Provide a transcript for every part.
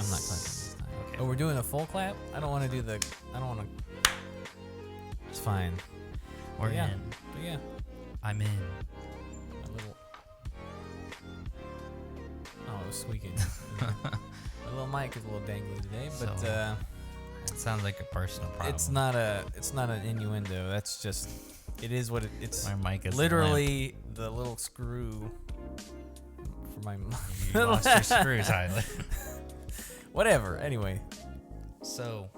I'm not clapping this time. Okay. Oh, we're doing a full clap? I don't want to do the... I don't want to... It's fine. We're yeah. in. But yeah, I'm in. a little... Oh, it was squeaking. My little mic is a little dangly today, but So, It sounds like a personal problem. it's not an innuendo. That's just... It is what it's... My mic is literally the little screw for my... limp. You lost your screw, Tyler. Whatever. Anyway. So,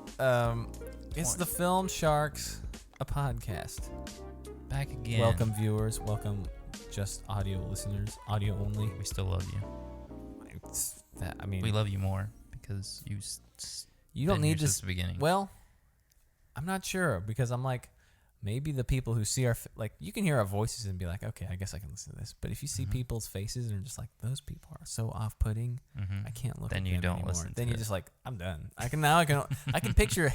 It's the Film Sharks, a podcast. back again. Welcome, viewers. Welcome, just audio listeners. Audio only. We still love you. I mean, We love you more because you don't been need here to. since the beginning. Well, I'm not sure because I'm like, maybe the people who see our like, you can hear our voices and be like, okay, I guess I can listen to this. But if you see people's faces and are just like, those people are so off-putting, I can't look. Then at you them don't anymore. listen to Then you're it. just like, I'm done. I can picture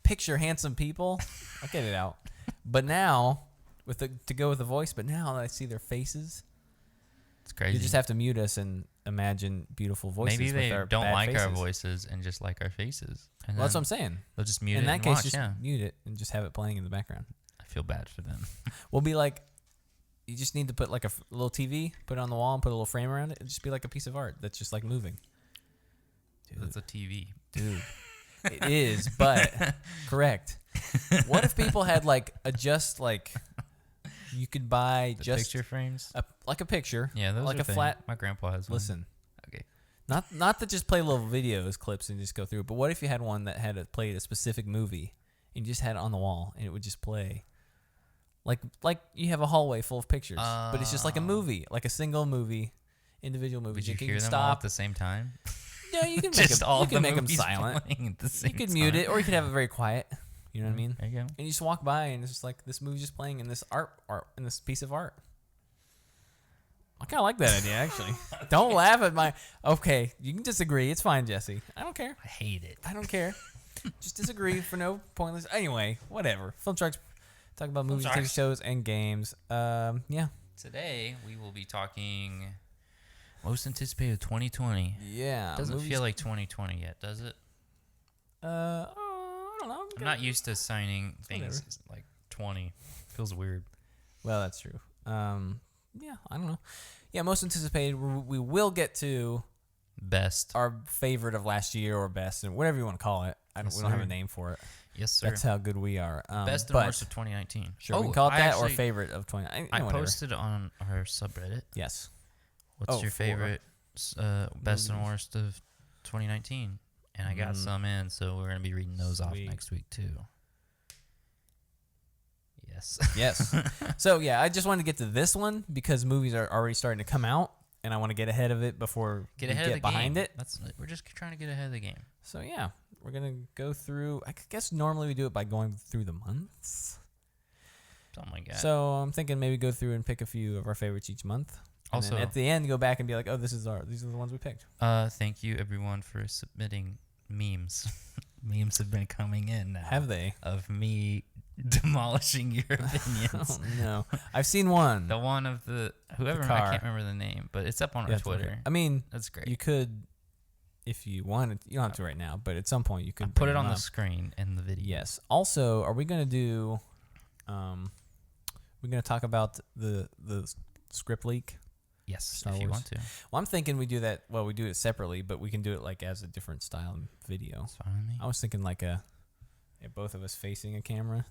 picture handsome people. I'll get it out. But now, to go with the voice. But now that I see their faces, It's crazy. you just have to mute us and imagine beautiful voices. Maybe they with our don't bad like our faces. voices and just like our faces. And Well, that's what then I'm saying. they'll just mute In it that and case, watch. just Yeah, mute it and just have it playing in the background. I feel bad for them. We'll be like, you just need to put like a little TV, put it on the wall, and put a little frame around it. It'll just be like a piece of art that's just like moving. That's a TV. Dude, it is, but correct. What if people had like you could buy The just picture frames. like a picture, Yeah, those like are a flat. My grandpa has one. Listen, Okay. not to just play little videos, clips, and just go through. But what if you had one that had played a specific movie and you just had it on the wall and it would just play? Like you have a hallway full of pictures, but it's just like a movie, like a single movie, individual movie. Would you can hear them all at the same time? Yeah, you can make Just them, all you can the make them movies silent. playing at the same You could time. mute it, or you could have it very quiet. You know what I mean? There you go. And you just walk by, and it's just like this movie's just playing in this art in this piece of art. I kind of like that idea, actually. Don't laugh at my. Okay, you can disagree. It's fine, Jesse. I don't care. I hate it. I don't care. Just disagree for no pointless. Anyway, whatever. Film Sharks talk about movies, TV Sharks. shows, and games. Yeah. Today we will be talking most anticipated 2020. Yeah. Doesn't movies- feel like 2020 yet, does it? I don't know. I'm not used to signing things like 20. Feels weird. Well, that's true. Yeah, I don't know. Yeah, most anticipated. We will get to Best. our favorite of last year or best, and whatever you want to call it. Yes, We don't have a sir. name for it. Yes, sir. That's how good we are. Best and but worst of 2019. Sure, we can call it I that or actually- favorite of 20. I whatever. posted on our subreddit. Yes. What's your for favorite best and movies. worst of 2019? And I got some in, so we're going to be reading those off Sweet. next week, too. Yes. Yes. So, yeah, I just wanted to get to this one because movies are already starting to come out, and I want to get ahead of it before Get we ahead of the behind game. it. We're just trying to get ahead of the game. So, yeah, we're going to go through. I guess normally we do it by going through the months. Something like that. So I'm thinking maybe go through and pick a few of our favorites each month. And Also- then at the end, go back and be like, oh, these are the ones we picked. Thank you, everyone, for submitting memes. Memes have been coming in now. Have they? Of me demolishing your opinions. Oh, no. I've seen one. The one of whoever, car. I can't remember the name, but it's up on You our have to look Twitter. at- I mean, That's great. you could, if you wanted, you don't have to right now, but at some point you I could put bring it on them the up. screen in the video. Yes. Also, are we going to do, we're going to talk about the script leak? Yes, Star if you Wars. want to. Well, I'm thinking we do that. Well, we do it separately, but we can do it like as a different style and video. That's fine with me. I was thinking like both of us facing a camera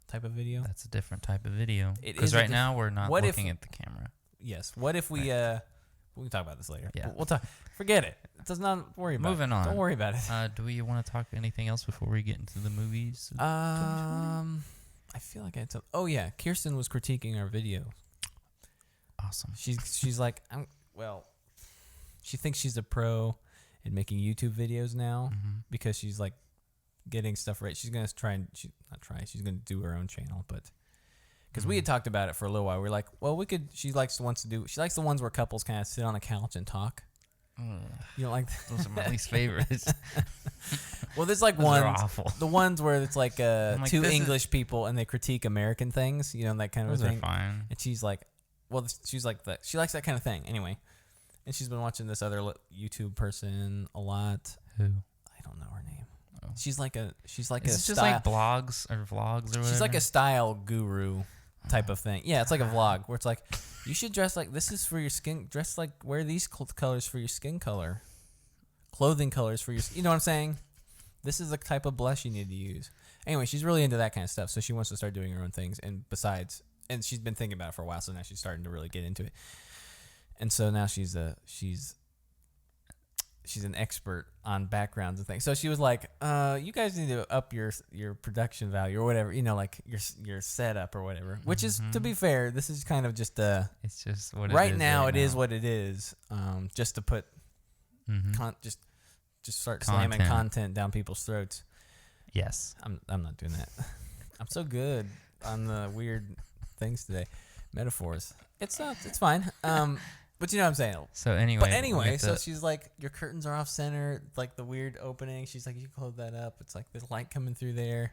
type of video. That's a different type of video. It Because is a right diff- now we're not What if- looking at the camera. Yes. What if we we can talk about this later. Yeah. We'll talk. Forget it. It does not worry about Moving it. on. Don't worry about it. Do we want to talk anything else before we get into the movies? I feel like I had some. Oh yeah, Kirsten was critiquing our video. Awesome. She's like, she thinks she's a pro in making YouTube videos now because she's like getting stuff right. She's gonna try and she's gonna do her own channel, but because we had talked about it for a little while, we're like, well, we could. She likes the ones where couples kind of sit on a couch and talk. You don't like Those are my least favorites. Well, there's like Those are ones, awful. the ones where it's like, like, two this is- English people and they critique American things, that kind of Those a are thing. fine. And she's like, well, she's like that. She likes that kind of thing. Anyway, and she's been watching this other YouTube person a lot. Who? I don't know her name. Oh. She's like a Is style. it just like blogs or vlogs or whatever? She's like a style guru type of thing. Yeah, it's like a vlog where it's like, you should dress like this is for your skin. Dress like wear these colors for your skin color, clothing colors for your. You know what I'm saying? This is the type of blush you need to use. Anyway, she's really into that kind of stuff, so she wants to start doing her own things. And besides, and she's been thinking about it for a while, so now she's starting to really get into it. And so now she's an expert on backgrounds and things. So she was like, you guys need to up your production value or whatever, you know, like your setup or whatever. Which is, to be fair, this is kind of just it's just what right it is now. right It is now. what it is. Just to put just start slamming Content. content down people's throats. Yes. I'm not doing that. I'm so good on the weird things today, metaphors. It's fine. But you know what I'm saying. So anyway. But anyway, with so the- she's like, your curtains are off center, like the weird opening. She's like, you can close that up. It's like there's light coming through there.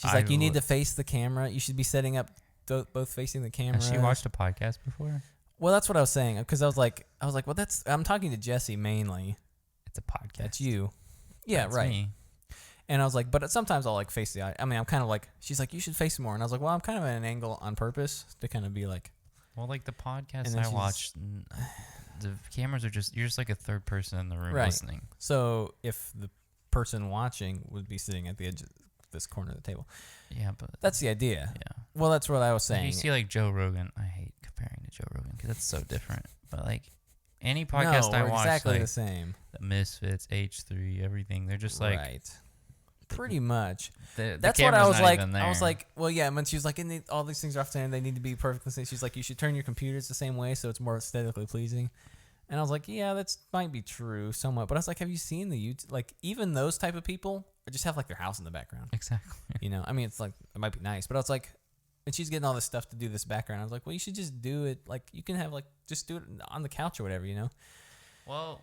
She's like, you need to face the camera. You should be setting up both facing the camera. Has she watched a podcast before? Well, that's what I was saying, because I was like, well, I'm talking to Jesse mainly. It's a podcast. That's you. Yeah, That's right. me. And I was like, but sometimes I'll like face the eye. I mean, I'm kind of like, she's like, you should face more. And I was like, well, I'm kind of at an angle on purpose to kind of be like, Well, like the And podcast then I she's- watched, the cameras are you're just like a third person in the room Right. listening. so if the person watching would be sitting at the edge of this corner of the table. Yeah, but That's the idea. yeah. Well, that's what I was Like, saying. you see, like Joe Rogan. I hate comparing to Joe Rogan because that's so different. But like any podcast no, I we're watch, exactly like the same. the Misfits, H3, everything, they're just like right. Pretty much. the That's what I camera's was not like. even I was there. like, well, yeah. And when she was like, all these things are off center, they need to be perfectly same. She's like, you should turn your computers the same way so it's more aesthetically pleasing. And I was like, yeah, that might be true somewhat. But I was like, have you seen the YouTube? Like, even those type of people just have like their house in the background. exactly. You know, I mean, it's like it might be nice, but I was like, and she's getting all this stuff to do this background. I was like, well, you should just do it. Like, you can have like just do it on the couch or whatever. You know. Well,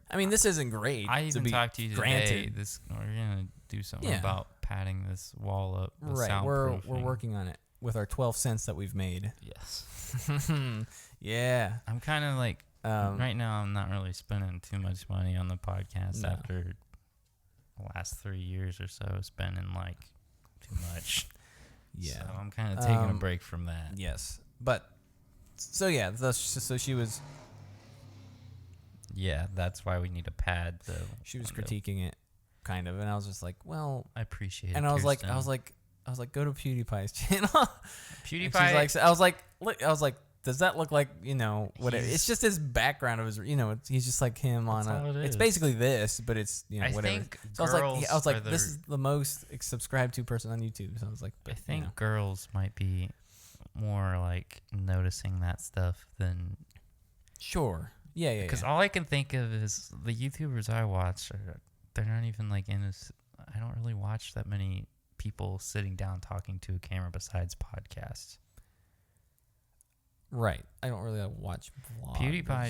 I mean, this isn't great. I to even be talked to you today. granted. We're gonna do something Yeah. about padding this wall up. The Right, we're soundproofing. working on it with our 12 cents that we've made. Yes. Yeah. I'm kind of like right now. I'm not really spending too much money on the podcast No. after the last 3 years or so spending like too much. Yeah. So I'm kind of taking a Um, break from that. Yes, but so yeah, so she was Yeah, that's why we need a pad. she was critiquing it, kind of, and I was just like, well, I appreciate it. and I was like, Kirsten. go to PewDiePie's channel. PewDiePie. And she's like, I was like, look, I was like, does that look like, you know, whatever? He's- It's just his background of his, you know, he's just like him on That's all a. it It's is. basically this, but it's, you know, I whatever. think So I was girls like, are this is the most subscribed to person on YouTube. So I was like, I but, think you know. girls might be more like noticing that stuff than Sure, yeah. because all I can think of is the YouTubers I watch. They're not even like in this. I don't really watch that many people sitting down talking to a camera besides podcasts. Right. I don't really watch vlogs. PewDiePie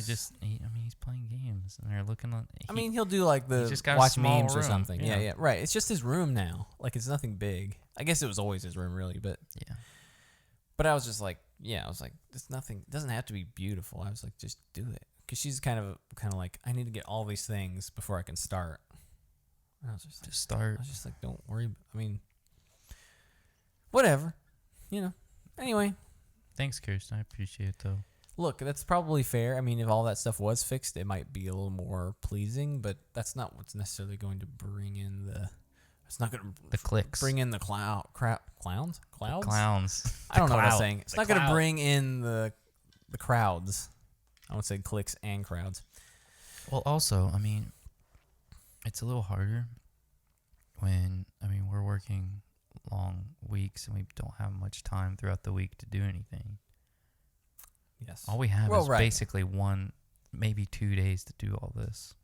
he's playing games and they're looking on. I mean, he'll do like the just got a watch small memes or room, something. Yeah, yeah. yeah. Right. It's just his room now. Like, it's nothing big. I guess it was always his room, really. But I was just like, yeah, I was like, it's nothing. It doesn't have to be beautiful. I was like, just do it. Because she's kind of like, I need to get all these things before I can start. And I was just like, just start. I was just like, don't worry. I mean, whatever. You know. Anyway. Thanks, Kirsten. I appreciate it though. Look, that's probably fair. I mean, if all that stuff was fixed, it might be a little more pleasing, but that's not what's necessarily going to bring in the. It's not going The to clicks. bring in the clowns. Clowns? Clowns. I don't know what I'm clout. saying. It's The not going to clout. bring in the crowds. I would say clicks and crowds. Well, also, I mean, it's a little harder when we're working long weeks and we don't have much time throughout the week to do anything. Yes. All we have Well, is right. basically 1, maybe 2 days to do all this.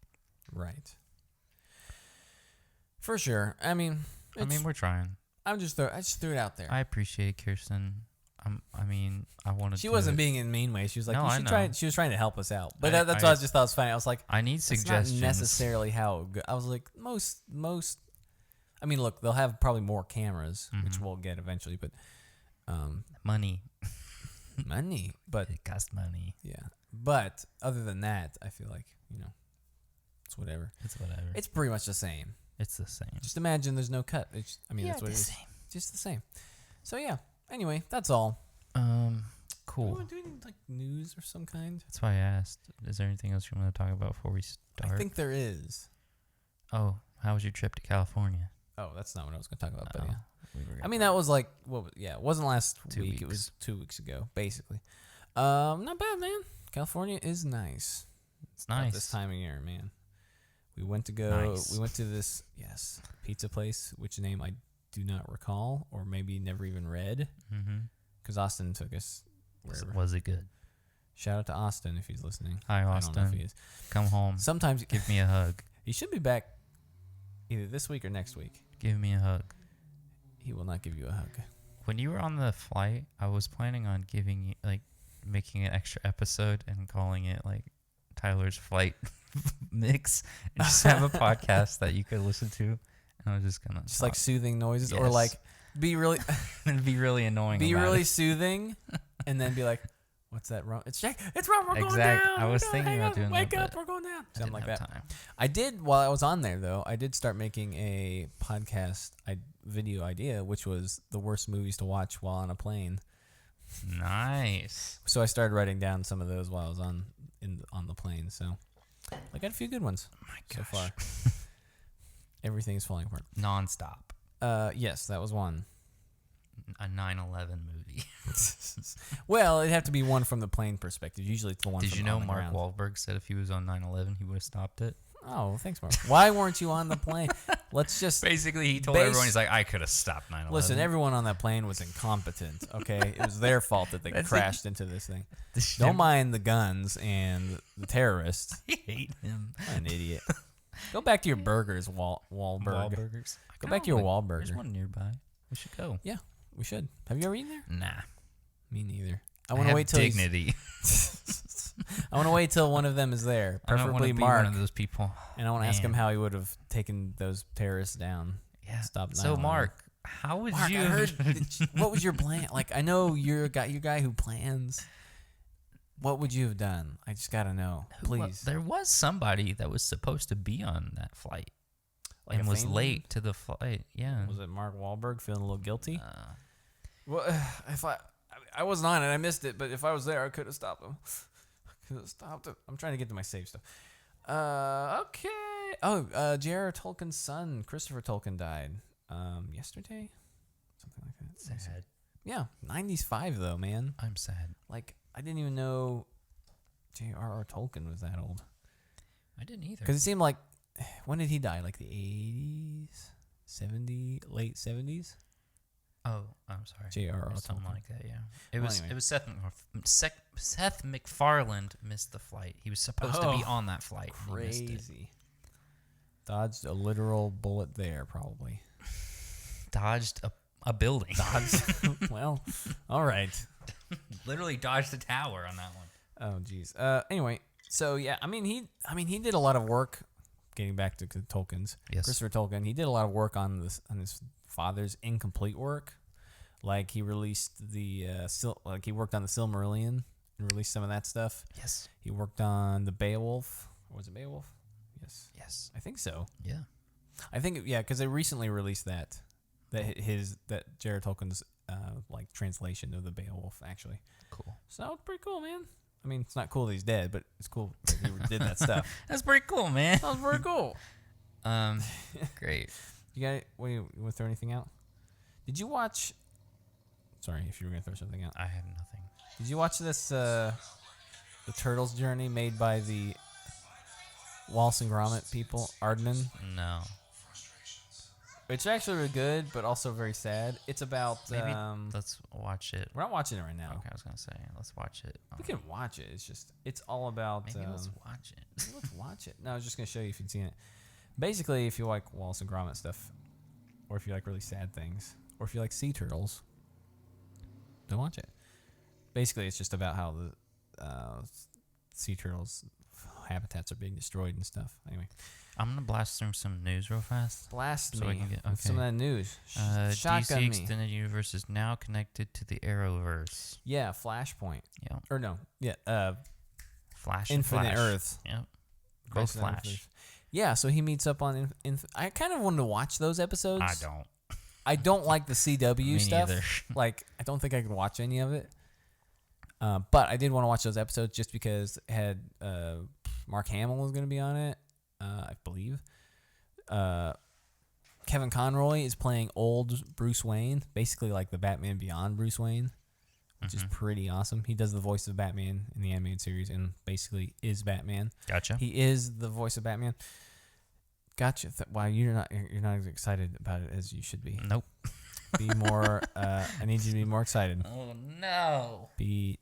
Right. For sure. I mean, We're trying. I just threw it out there. I appreciate Kirsten. I wanted. She wasn't being in a mean way. She was like, No, you I should know. try. She was trying to help us out. But that's I why I just thought it was funny. I was like, I need it's suggestions. not necessarily how it go. I was like, most. I mean, look, they'll have probably more cameras, which Mhm. we'll get eventually. But Money. money. But It costs money. yeah. But other than that, I feel like, it's whatever. It's whatever. It's pretty much the same. It's the same. Just imagine there's no cut. That's what it is. Same. Just the same. So yeah. Anyway, that's all. Cool. You want to do any like news or some kind? That's why I asked. Is there anything else you want to talk about before we start? I think there is. Oh, how was your trip to California? Oh, that's not what I was going to talk about. But Oh, yeah. we were I mean, that was like it wasn't last 2 week. It weeks. was 2 weeks ago, basically. Not bad, man. California is nice. it's At nice. this time of year, man. We went to Nice. We went to this pizza place, which name I do not recall, or maybe never even read, Mm-hmm. because Austin took us wherever. Was it good? Shout out to Austin if he's listening. Hi, I don't know if Austin. he is. Come home. Sometimes Give me a hug. he should be back either this week or next week. Give me a hug. He will not give you a hug. When you were on the flight, I was planning on giving you, making an extra episode and calling it, Tyler's Flight Mix, and just have a podcast that you could listen to. And I was just going to... Just like soothing noises, or Yes. like be really It'd be really annoying. be about really it. soothing, and then be like, "What's that, Ron? It's Jake. It's Ron. We're going Exact- down. I was We're thinking hang about on, doing that, Wake up. but We're going down." I Something didn't like have that. time. I did while I was on there though. I did start making a podcast video idea, which was the worst movies to watch while on a plane. Nice. So I started writing down some of those while I was on the plane. So I got a few good ones My so gosh. far. Everything is falling apart. Non-stop. Yes, that was one. A 9/11 movie. Well, it'd have to be one from the plane perspective. Usually it's the one. Did from you know on the Mark ground. Wahlberg said if he was on 9/11, he would have stopped it? Oh, thanks, Mark. Why weren't you on the plane? Let's just Basically, he told everyone, he's like, I could have stopped 9/11. listen. Everyone on that plane was incompetent. Okay, it was their fault that they That's crashed into this thing. Don't Don't mind the guns and the terrorists. I hate him. What an idiot. Go back to your burgers, Wahlberg. Wahlburgers. Go back to your There's Wahlburger. one nearby. We should go. We should. Have you ever eaten there? Nah. Me neither. I I want to have wait till dignity. I want to wait till one of them is there, I don't wanna preferably be Mark, one of those people. and I want to ask him Man. how he would have taken those terrorists down. Yeah. Stop So 9/11. Mark, how would Mark, you? I heard. What was your plan? Like, I know you're a guy who plans. What would you have done? I just gotta know, please. There was somebody that was supposed to be on that flight Like and a was famous- late to the flight. Yeah. Was it Mark Wahlberg feeling a little guilty? Uh, Well, if I wasn't on it, I missed it. But if I was there, I could have stopped him. I could have stopped it. I'm trying to get to my save stuff. Okay. Oh, J.R.R. Tolkien's son, Christopher Tolkien, died yesterday, something like that. sad. Yeah, 95 though, man. I'm sad. Like, I didn't even know J.R.R. Tolkien was that old. I didn't either. Because it seemed like, when did he die? Like the 80s, late 70s. Oh, I'm sorry. J.R.R. Or something Tolkien. like that. Yeah. It Well, was. anyway. It was Seth MacFarlane missed the flight. He was supposed to be Oh, on that flight. and he missed it. Crazy. Dodged a literal bullet there, probably. Dodged a building. Dodged. Well, all right. Literally dodged a tower on that one. Oh, geez. Anyway, so yeah, I mean, he did a lot of work. Getting back to Tolkien's, Yes. Christopher Tolkien, he did a lot of work on his father's incomplete work. Like he released he worked on the Silmarillion and released some of that stuff. Yes. He worked on the Beowulf. Or was it Beowulf? Yes, Yes. I think so. Yeah. I think because they recently released that J.R.R. Tolkien's translation of the Beowulf actually. Cool. So that was pretty cool, man. I mean, it's not cool that he's dead, but it's cool that he did that stuff. That's pretty cool, man. That was pretty cool. Great. You got? What you want to throw anything out? Did you watch? Sorry, if you were gonna throw something out. I have nothing. Did you watch this? The Turtles journey made by the Wallace and Gromit people, Aardman. No. It's actually really good, but also very sad. It's about. Maybe let's watch it. We're not watching it right now. Okay, I was gonna say let's watch it. We can watch it. It's all about. Maybe let's watch it. Let's watch it. No, I was just gonna show you if you've seen it. Basically, if you like Wallace and Gromit stuff, or if you like really sad things, or if you like sea turtles, don't watch it. Basically, it's just about how the sea turtles habitats are being destroyed and stuff. Anyway, I'm gonna blast through some news real fast. blast So I me can get- with some of okay. that news. DC Shotgun me. Extended Universe is now connected to the Arrowverse. Yeah, Flashpoint. Yeah. Or no, yeah, Flash and Infinite Flash. Earth. Yep. Both Crisis on Infinite Flash. Earth. Yeah, so he meets up on. I kind of wanted to watch those episodes. I don't. I don't like the CW Me stuff. neither. Like, I don't think I could watch any of it. But I did want to watch those episodes just because it had Mark Hamill was going to be on it, I believe. Kevin Conroy is playing old Bruce Wayne, basically like the Batman Beyond Bruce Wayne, which is pretty awesome. He does the voice of Batman in the animated series and basically is Batman. Gotcha. He is the voice of Batman. Gotcha. Wow, you're not as excited about it as you should be. Nope. Be more. I need you to be more excited. Oh no. Be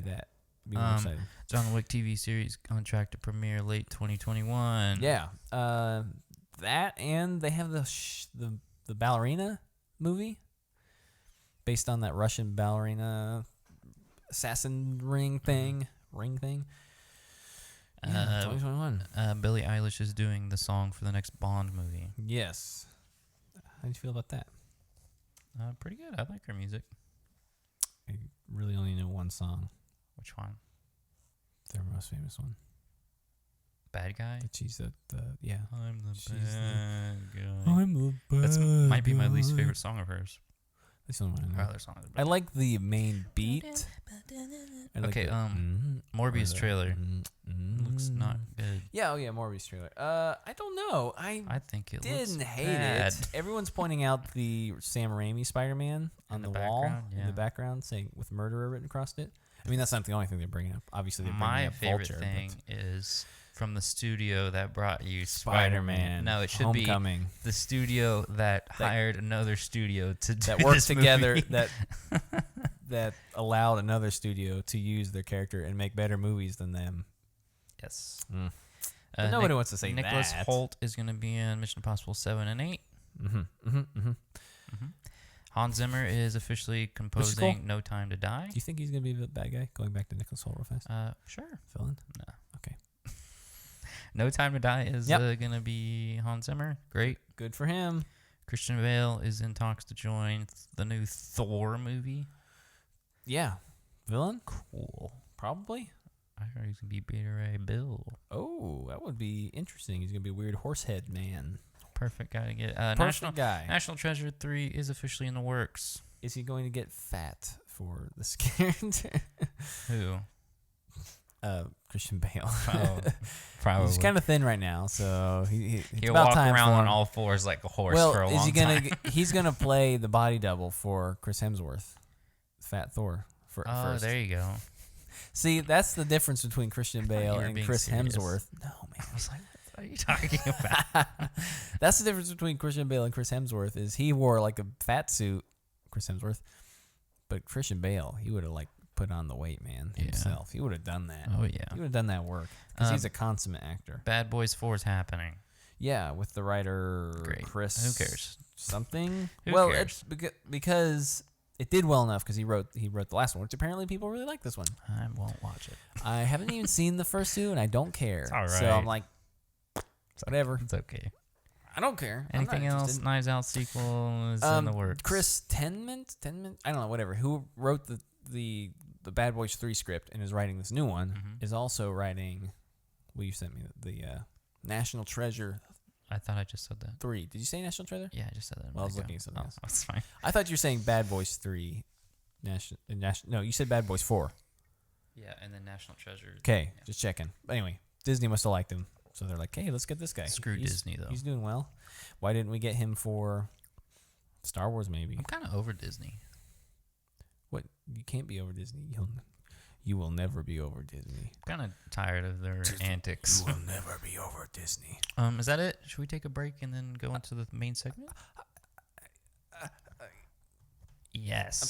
that. Be more excited. John Wick TV series on track to premiere late 2021. Yeah. That and they have the ballerina movie based on that Russian ballerina assassin ring thing. Yeah, 2021. Billie Eilish is doing the song for the next Bond movie. Yes. How do you feel about that? Pretty good. I like her music. I really only know one song. Which one? Their most famous one. Bad Guy? But she's the yeah. I'm the She's bad guy. I'm the bad That might be my least guy. favorite song of hers. That's the only one I Her know. other song is I like the main beat. I like Okay, the, Morbius or the, trailer. Looks not good. Yeah, Morbius trailer. I don't know. I think it looks Didn't hate bad. it. Everyone's pointing out the Sam Raimi Spider-Man on In the the wall background, in yeah. the background, saying with murderer written across it. I mean, that's not the only thing they're bringing up. Obviously, they're bringing My up favorite Vulture, thing is from the studio that brought you but Spider-Man. Spider-Man. No, it should Homecoming. be the studio that hired another studio to do That worked this together. movie. that allowed another studio to use their character and make better movies than them. Yes. But nobody wants to say Nicholas that. Hoult is going to be in Mission Impossible 7 and 8. Hans Zimmer is officially composing cool. No Time to Die. Do you think he's gonna be the bad guy? Going back to Nicholas Hoult real fast. Sure. Villain. No. Okay. No Time to Die is Yep. going to be Hans Zimmer. Great. Good for him. Christian Bale is in talks to join the new Thor movie. Yeah. Villain. Cool. Probably. I heard he's going to be Beta Ray Bill. Oh, that would be interesting. He's gonna be a weird horsehead man. Perfect guy to get. Perfect guy. National Treasure 3 is officially in the works. Is he going to get fat for this character? Who? Christian Bale. Oh, probably. He's kind of thin right now, so it's He'll about walk time around for on him. all fours like a horse Well, for a is long he gonna? time. He's gonna play the body double for Chris Hemsworth, Fat Thor. Oh, First. there you go. See, that's the difference between Christian thought you Bale were and being Chris serious. Hemsworth. No, man. I was like, what are you talking about? That's the difference between Christian Bale and Chris Hemsworth. Is he wore like a fat suit, Chris Hemsworth, but Christian Bale, he would have like put on the weight, man, Yeah. himself. He would have done that. Oh, yeah. He would have done that work because he's a consummate actor. Bad Boys 4 is happening. Yeah, with the writer Great. Chris. Who cares? Something. Who well, cares? it's because it did well enough because he wrote the last one, which apparently people really like this one. I won't watch it. I haven't even seen the first two, and I don't care. It's all So right. I'm like, whatever. It's okay. I don't care. I'm not Anything else? interested. Knives Out sequel is in the works. Chris Tenman, I don't know, whatever. Who wrote the Bad Boys 3 script and is writing this new one is also writing. Well, you sent me the National Treasure I thought I just said that. 3. Did you say National Treasure? Yeah, I just said that. a Well, I was minute looking at ago. something else. That's fine. I thought you were saying Bad Boys 3. No, you said Bad Boys 4. Yeah, and then National Treasure. Okay, just checking. But anyway, Disney must have liked him. So they're like, hey, let's get this guy. Screw He's- Disney, though. He's doing well. Why didn't we get him for Star Wars, maybe? I'm kind of over Disney. What? You can't be over Disney. You will never be over Disney. I'm kind of tired of their antics. You will never be over Disney. Is that it? Should we take a break and then go into the main segment? Yes.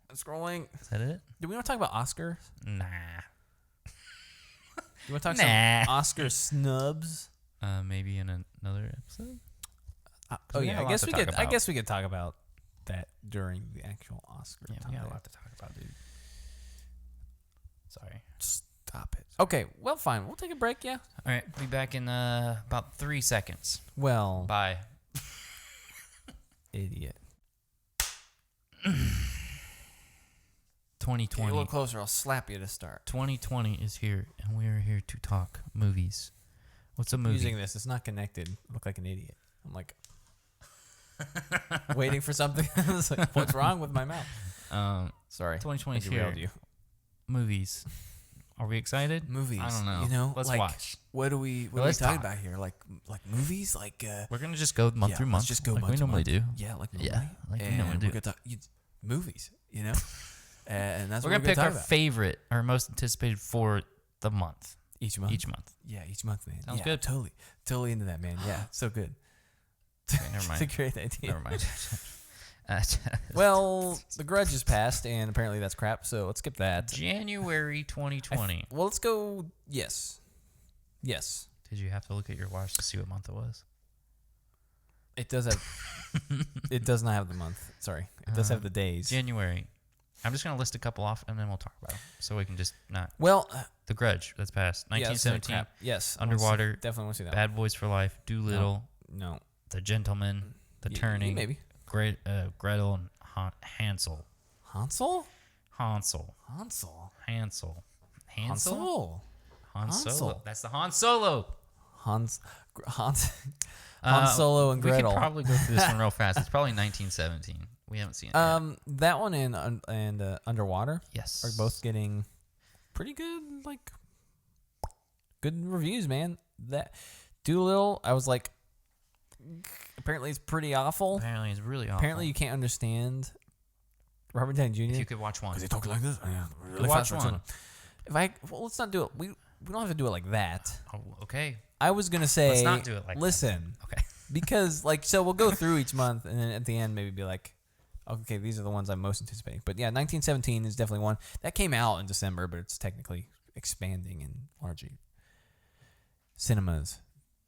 I'm scrolling. Is that it? Do we want to talk about Oscar? Nah. You want to talk Nah. some Oscar snubs? Maybe in another episode. Oh we yeah, got a I lot guess to we talk could. I about. guess we could talk about that during the actual Oscar. Yeah, we got a topic. lot to talk about, dude. Sorry. Stop it. Okay, well, fine. We'll take a break. Yeah. All right, be back in about 3 seconds. Well, Bye. idiot. Get a 2020. little closer. I'll slap you to start. 2020 is here, and we are here to talk movies. What's a movie? Using this, it's not connected. I look like an idiot. I'm like waiting for something. It's like, what's wrong with my mouth? Sorry. 2020 is I derailed here. you. Movies. Are we excited? Movies. I don't know. You know, Let's like, watch. What are we Let's talking talk. about here? Like movies? Like We're gonna just go month through month. Let's just go like month we to normally month. do. Yeah, like normally. Yeah, like we and normally do. we're gonna talk movies. You know, and that's We're what gonna pick talk our about. favorite, our most anticipated for the month. Each month. Each month. Yeah, each month, man. Sounds Yeah, good. Totally into that, man. Yeah, so good. Okay, never It's a mind. great idea. Never mind. Well, The Grudge is passed, and apparently that's crap. So let's skip that. January 2020. Well, let's go. Yes. Did you have to look at your watch to see what month it was? It does have. It does not have the month. Sorry, it does have the days. January. I'm just gonna list a couple off, and then we'll talk about them, so we can just not. Well, The Grudge. That's passed. yeah, it's 1917. crap. Yes. Underwater. Definitely want to see that. Bad Boys for Life. Doolittle. No. The Gentleman. The Turning. Maybe. Gretel and Hansel. Hansel. Hansel. Hansel. Hansel. Hansel. Hansel. Han Hansel. Solo. That's the Han Solo. Han Solo and we Gretel. can probably go through this one real fast. It's probably 1917. We haven't seen it yet. That one and Underwater Yes. are both getting pretty good, like good reviews, man. That Doolittle, I was like, apparently it's pretty awful. Apparently, it's really awful. Apparently you can't understand Robert Downey Jr. If you could watch one. because he talks like this. Yeah, really Watch fast. one. Well, let's not do it. We don't have to do it like that. Oh, okay. I was gonna say, Let's not do it like that. listen, Okay. because like so we'll go through each month and then at the end maybe be like, okay, these are the ones I'm most anticipating. But yeah, 1917 is definitely one that came out in December, but it's technically expanding in largely cinemas.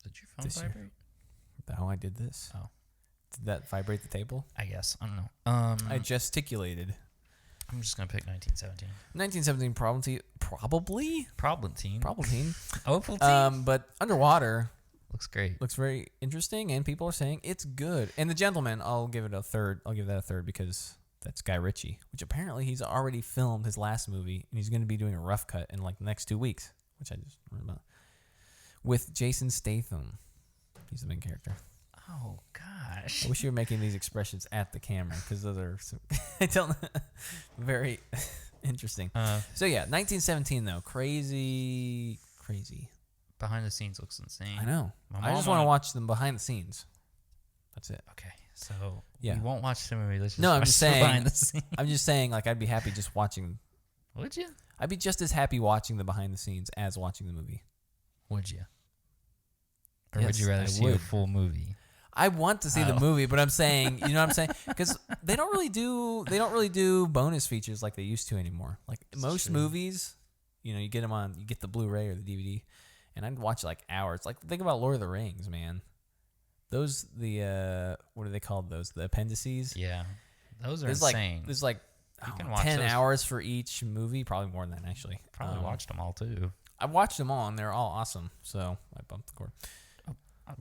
Did your phone This year. vibrate? Oh, I did this. Oh. Did that vibrate the table? I guess. I don't know. I gesticulated. I'm just gonna pick 1917. 1917 probably. Problem team. But Underwater Looks great. looks very interesting, and people are saying it's good. And The Gentleman, I'll give it a third. I'll give that a third because that's Guy Ritchie, which apparently he's already filmed his last movie, and he's going to be doing a rough cut in like the next 2 weeks, which I just read about, with Jason Statham. He's the main character. Oh gosh. I wish you were making these expressions at the camera because those are I don't very interesting. So yeah, 1917 though, crazy. Behind the scenes looks insane. I know. My I just mom want to wanted- watch them behind the scenes. That's it. Okay, so Yeah. we won't watch the movie. Let's just No, I'm watch just the saying- behind the scenes. I'm just saying, like, I'd be happy just watching. Would you? I'd be just as happy watching the behind the scenes as watching the movie. Would you? Or Yes, would you rather I see a would. full movie? I want to see the Oh. movie, but I'm saying, you know what I'm saying? Because they don't really do bonus features like they used to anymore. Like most true. movies, you know, you get the Blu-ray or the DVD, and I'd watch like hours. Like think about Lord of the Rings, man. Those what are they called? Those the appendices. Yeah, those are There's insane. there's like You can 10 watch those. hours for each movie, probably more than that actually. Probably watched them all too. I watched them all, and they're all awesome. So I bumped the cord.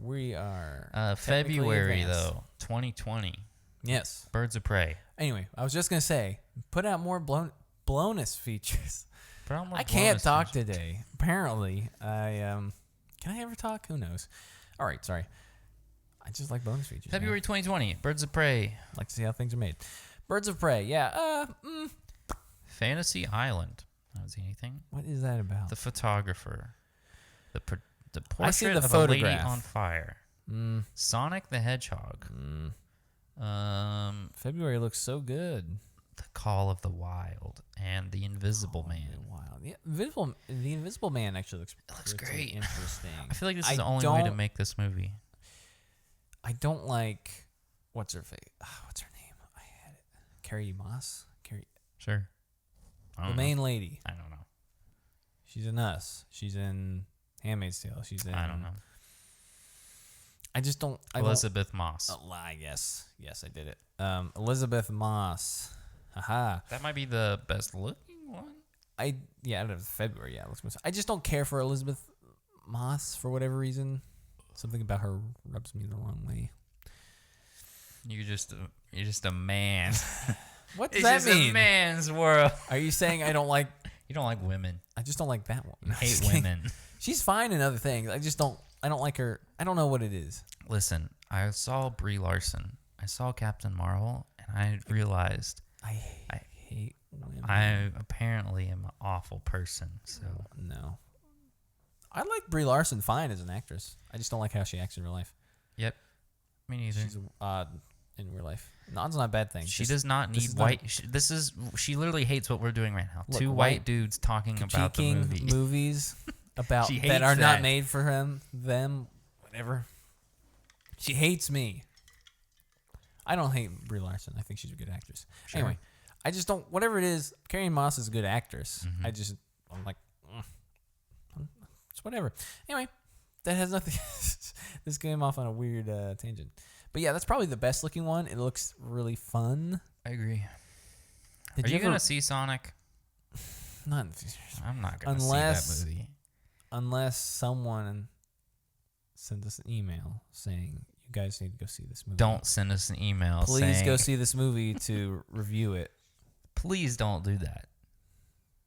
We are technically February advanced. though, 2020. Yes. Birds of Prey. Anyway, I was just gonna say, put out more bonus features. Put out more I can't bonus talk features. today. Apparently, can I ever talk? Who knows? All right, sorry. I just like bonus features. February 2020. Birds of Prey. Man. Like to see how things are made. Birds of Prey. Yeah. Fantasy Island. I don't see anything. What is that about? The Photographer. The I see Portrait the of a Lady photograph. on Fire. Sonic the Hedgehog. February looks so good. The Call of the Wild and The Invisible Man. Wow. The Invisible Man actually looks. It looks pretty great. Interesting. I feel like this is I the only way to don't- make this movie. I don't like what's her face. What's her name? I had it. Carrie Moss. Sure. I The don't know. main lady. I don't know. She's in Us. She's in Handmaid's Tale. She's in. I don't know. I just don't. Elizabeth Moss. Don't lie. Yes, I did it. Elizabeth Moss. Haha. That might be the best looking one. Out of February. Yeah, let's. I just don't care for Elizabeth Moss for whatever reason. Something about her rubs me the wrong way. You're just a man. What does It's that just mean? a man's world. Are you saying I don't like? You don't like women. I just don't like that one. You hate women. She's fine in other things. I just don't. I don't like her. I don't know what it is. Listen, I saw Brie Larson. I saw Captain Marvel, and I realized I hate women. I apparently am an awful person. So No. I like Brie Larson fine as an actress. I just don't like how she acts in real life. yep, me neither. She's odd in real life. Nod's not a bad thing. She Just does not this need is white. She literally hates what we're doing right now. Look, Two white white dudes talking about the critiquing movie. movies about She that hates are not that. made for them, whatever. She hates me. I don't hate Brie Larson. I think she's a good actress. Sure. Anyway, I just don't. Whatever it is, Carrie Moss is a good actress. Mhm. I'm like, it's whatever. Anyway, that has nothing. This came off on a weird tangent, but yeah, that's probably the best looking one. It looks really fun. I agree. Did Are you ever- gonna see Sonic? Not I'm not gonna Unless- see that movie. unless someone sends us an email saying you guys need to go see this movie. Don't send us an email. Please saying, go see this movie to review it. Please don't do that.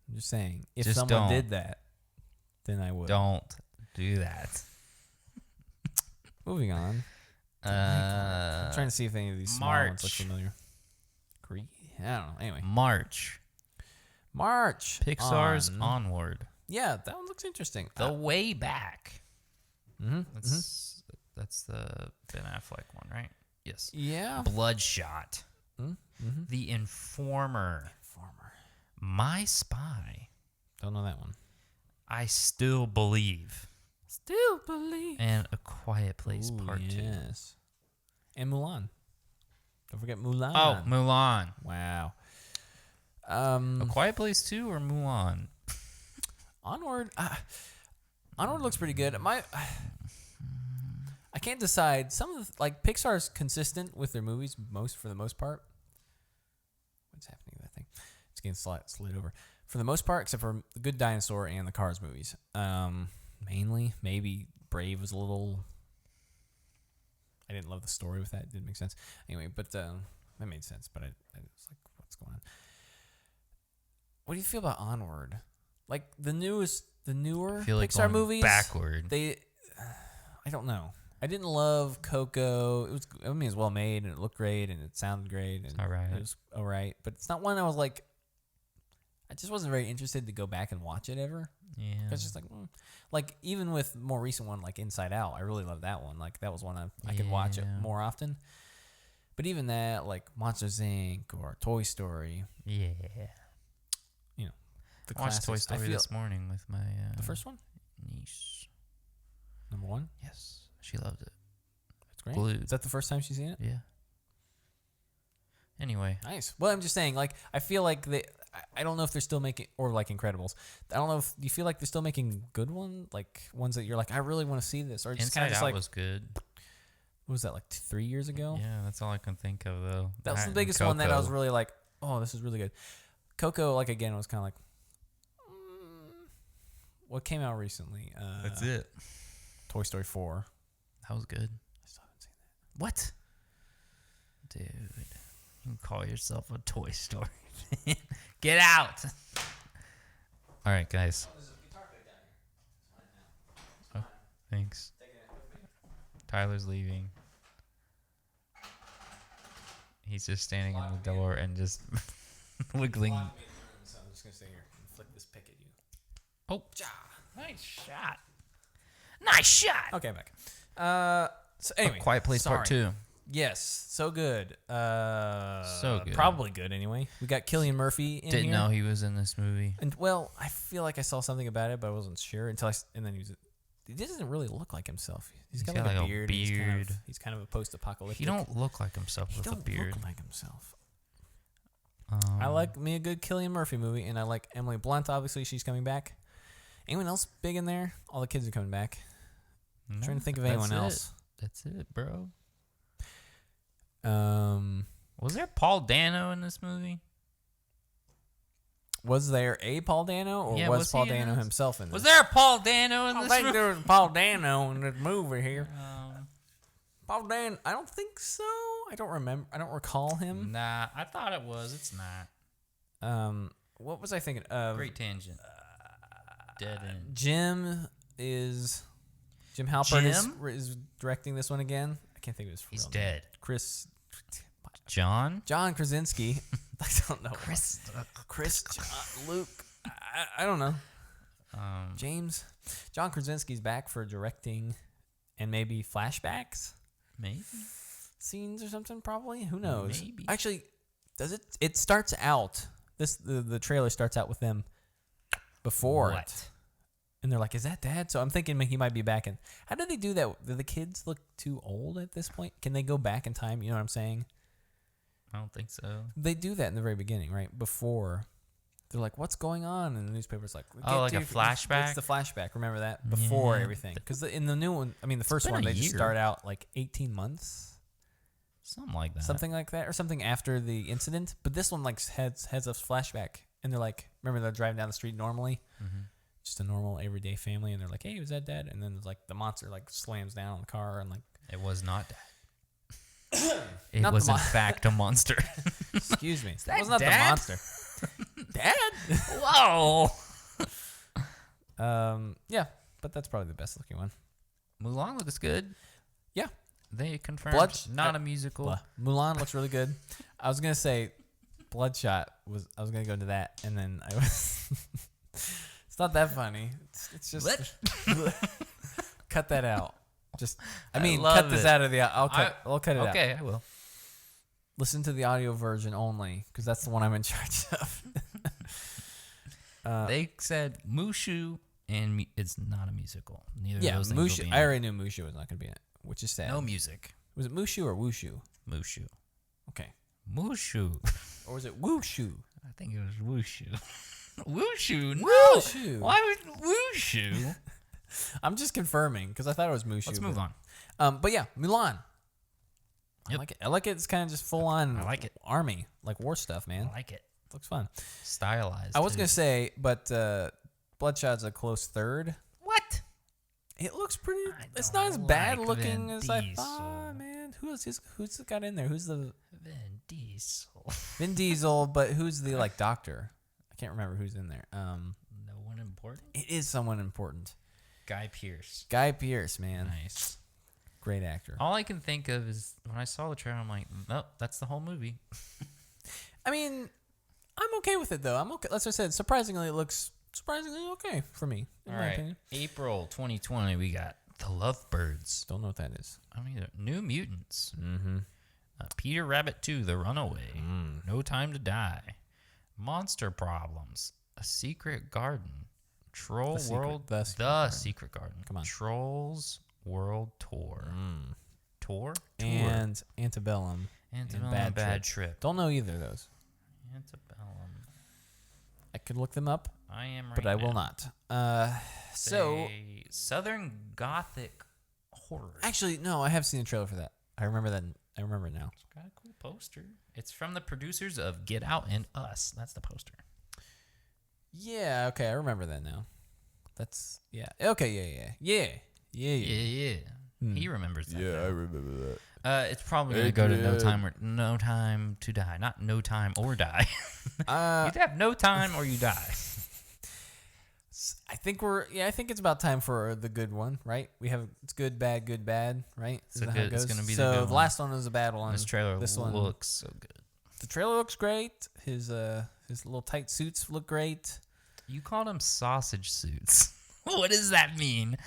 I'm just saying, if Just someone don't. did that, then I would. Don't do that. Moving on. I'm trying to see if any of these small ones look March. familiar. I don't know. Anyway, March. Pixar's on. Onward. Yeah, that one looks interesting. The Way Back. Mm-hmm. That's the Ben Affleck one, right? Yes. Yeah. Bloodshot. Mm-hmm. The Informer. My Spy. Don't know that one. I Still Believe. Still believe. And A Quiet Place Ooh, Part 2. yes. And Mulan. Don't forget Mulan. Oh, Mulan. Wow. A Quiet Place 2 or Mulan? Onward. Onward looks pretty good. I can't decide. Some of like Pixar's consistent with their movies for the most part. What's happening to that thing? It's getting slid over. For the most part, except for The Good Dinosaur and the Cars movies. Mainly, maybe Brave was a little. I didn't love the story with that. It didn't make sense. Anyway, but that made sense. But I was like, what's going on? What do you feel about Onward? Like the newer I feel like Pixar going movies. backward. I don't know. I didn't love Coco. It was well made and it looked great and it sounded great and all right. it was all right. But it's not one I was like. I just wasn't very interested to go back and watch it ever. Yeah. It's just like even with more recent one like Inside Out, I really loved that one. Like that was one I could watch it Yeah. more often. But even that, like Monsters Inc. or Toy Story, Yeah. the I watched classics. Toy Story this morning with my the first one, niece. number one. Yes. She loved it. That's great. Glued. Is that the first time she's seen it? Yeah. Anyway. Nice. Well, I'm just saying, like, I feel like I don't know if they're still making, or like Incredibles. I don't know if, do you feel like they're still making good ones? Like, ones that you're like, I really want to see this? Or just kind Inside of just Out like, was good. what was that, like 3 years ago? Yeah, that's all I can think of, though. That was That the and biggest one that I was Coco. really like, oh, this is really good. Coco, like, again, was kind of like, what came out recently? That's it. Toy Story 4. That was good. I still haven't seen that. What? Dude, you call yourself a Toy Story fan. Get out. All right, guys. Oh, thanks. Tyler's leaving. He's just standing in the door and just wiggling. So I'm just going to stay here and flick this pick at you. Oh, nice shot. Nice shot. Okay, I'm back. So anyway. Quiet Place Part sorry. 2. Yes, so good. So good. Probably good anyway. We got Cillian Murphy in Didn't here. know he was in this movie. And well, I feel like I saw something about it, but I wasn't sure until and then he doesn't really look like himself. He's got like a beard. He's kind of a post-apocalyptic. He don't look like himself He with a don't beard. look like himself. I like me a good Cillian Murphy movie, and I like Emily Blunt. Obviously, she's coming back. Anyone else big in there? All the kids are coming back. I'm trying to think of anyone else. That's it, bro. Was Was there Paul Dano in this movie? there a Paul Dano, or Yeah, was was Paul he in Dano this? himself in this? Was there a Paul Dano in I this think movie? there was Paul Dano in this movie here. Paul Dano, I don't think so. I don't remember. I don't recall him. Nah, I thought it was. It's not. What was I thinking of? Great tangent. Dead end. Jim Halpert is directing this one again. I can't think of his He's real name. dead. John Krasinski. I don't know. Chris, John, Luke. I don't know. James. John Krasinski's back for directing and maybe flashbacks. Maybe Scenes or something, probably. Who knows? Maybe. Actually, does it? It starts out. The trailer starts out with them before what? it, and they're like, "Is that Dad?" So I'm thinking he might be back in. How did they do that? Do the kids look too old at this point? Can they go back in time? You know what I'm saying? I don't think so. They do that in the very beginning, right? Before they're like, "What's going on?" And the newspaper's like, "Oh, like a flashback." It's the flashback. Remember that before Yeah. everything, because in the new one, I mean, the first been one, a they just year. start out like 18 months. Something like that. Something like that, or something after the incident. But this one like has a flashback, and they're like, remember they're driving down the street normally, just a normal everyday family, and they're like, "Hey, was that Dad?" And then it's like the monster like slams down on the car, and like, It was not Dad. It Not was the in fact a monster. excuse me, that that was not Dad? the monster. Dad. Whoa. Yeah, but that's probably the best looking one. Mulan looks good. Yeah. They confirmed not a musical. Mulan looks really good. I was gonna say Bloodshot I was gonna go into that, and then I was. It's not that funny. It's just cut that out. Just I mean, cut this out of the. I'll cut it out. Okay, I will. Listen to the audio version only, because that's the one I'm in charge of. They said Mushu, and it's not a musical. Neither Yeah, of those things will Mushu. be in I it. already knew Mushu was not gonna be in it, which is sad. No music. Was it Mushu or Wushu? Mushu. Okay. Mushu. Or was it Wushu? I think it was Wushu. Wushu? No. Wushu. Why would Wushu? I'm just confirming because I thought it was Mushu. Let's move on. But yeah, Mulan. I Yep. like it. I like it. It's kind of just full on. I like it. Army, like war stuff, man. I like it. Looks fun. Stylized. I was too. gonna say, but Bloodshot's a close third. What? It looks pretty. I It's don't not as bad like looking Vin as I Diesel. thought, man. Who's got in there? Who's the Vin Diesel. Vin Diesel? But who's the like doctor? I can't remember who's in there. No one important. It is someone important. Guy Pearce. Guy Pearce, man, Nice. great actor. All I can think of is when I saw the trailer, I'm like, nope, that's the whole movie. I mean, I'm okay with it though. I'm okay. As I said, surprisingly, it looks surprisingly okay for me. In All my right. opinion. April 2020, we got The Lovebirds. Don't know what that is. I don't either. New Mutants. Mm-hmm. Peter Rabbit 2, The Runaway. No Time to Die. Monster Problems. A Secret Garden. Troll The Secret- World. The Secret The Garden. Secret Garden. Come on. Trolls World Tour. Tour? And Antebellum. Antebellum Bad Bad, Trip. Trip. Don't know either of those. Antebellum. I could look them up, I am right but I will now. not. So Say Southern Gothic horror. actually, no, I have seen the trailer for that. I remember that. I remember it now. It's got a cool poster. It's from the producers of Get Out and Us. That's the poster. Yeah. Okay, I remember that now. That's yeah. Okay. Yeah. Yeah. He remembers that. now. remember that. It's probably gonna go to No Time to Die, not No Time or Die. You have no time or you die. I think I think it's about time for the good one, right? It's good, bad, right? Isn't that how it it's goes? gonna be the so good the one. last one was a bad one. This trailer This one looks so good. The trailer looks great. His little tight suits look great. You called them sausage suits. What does that mean?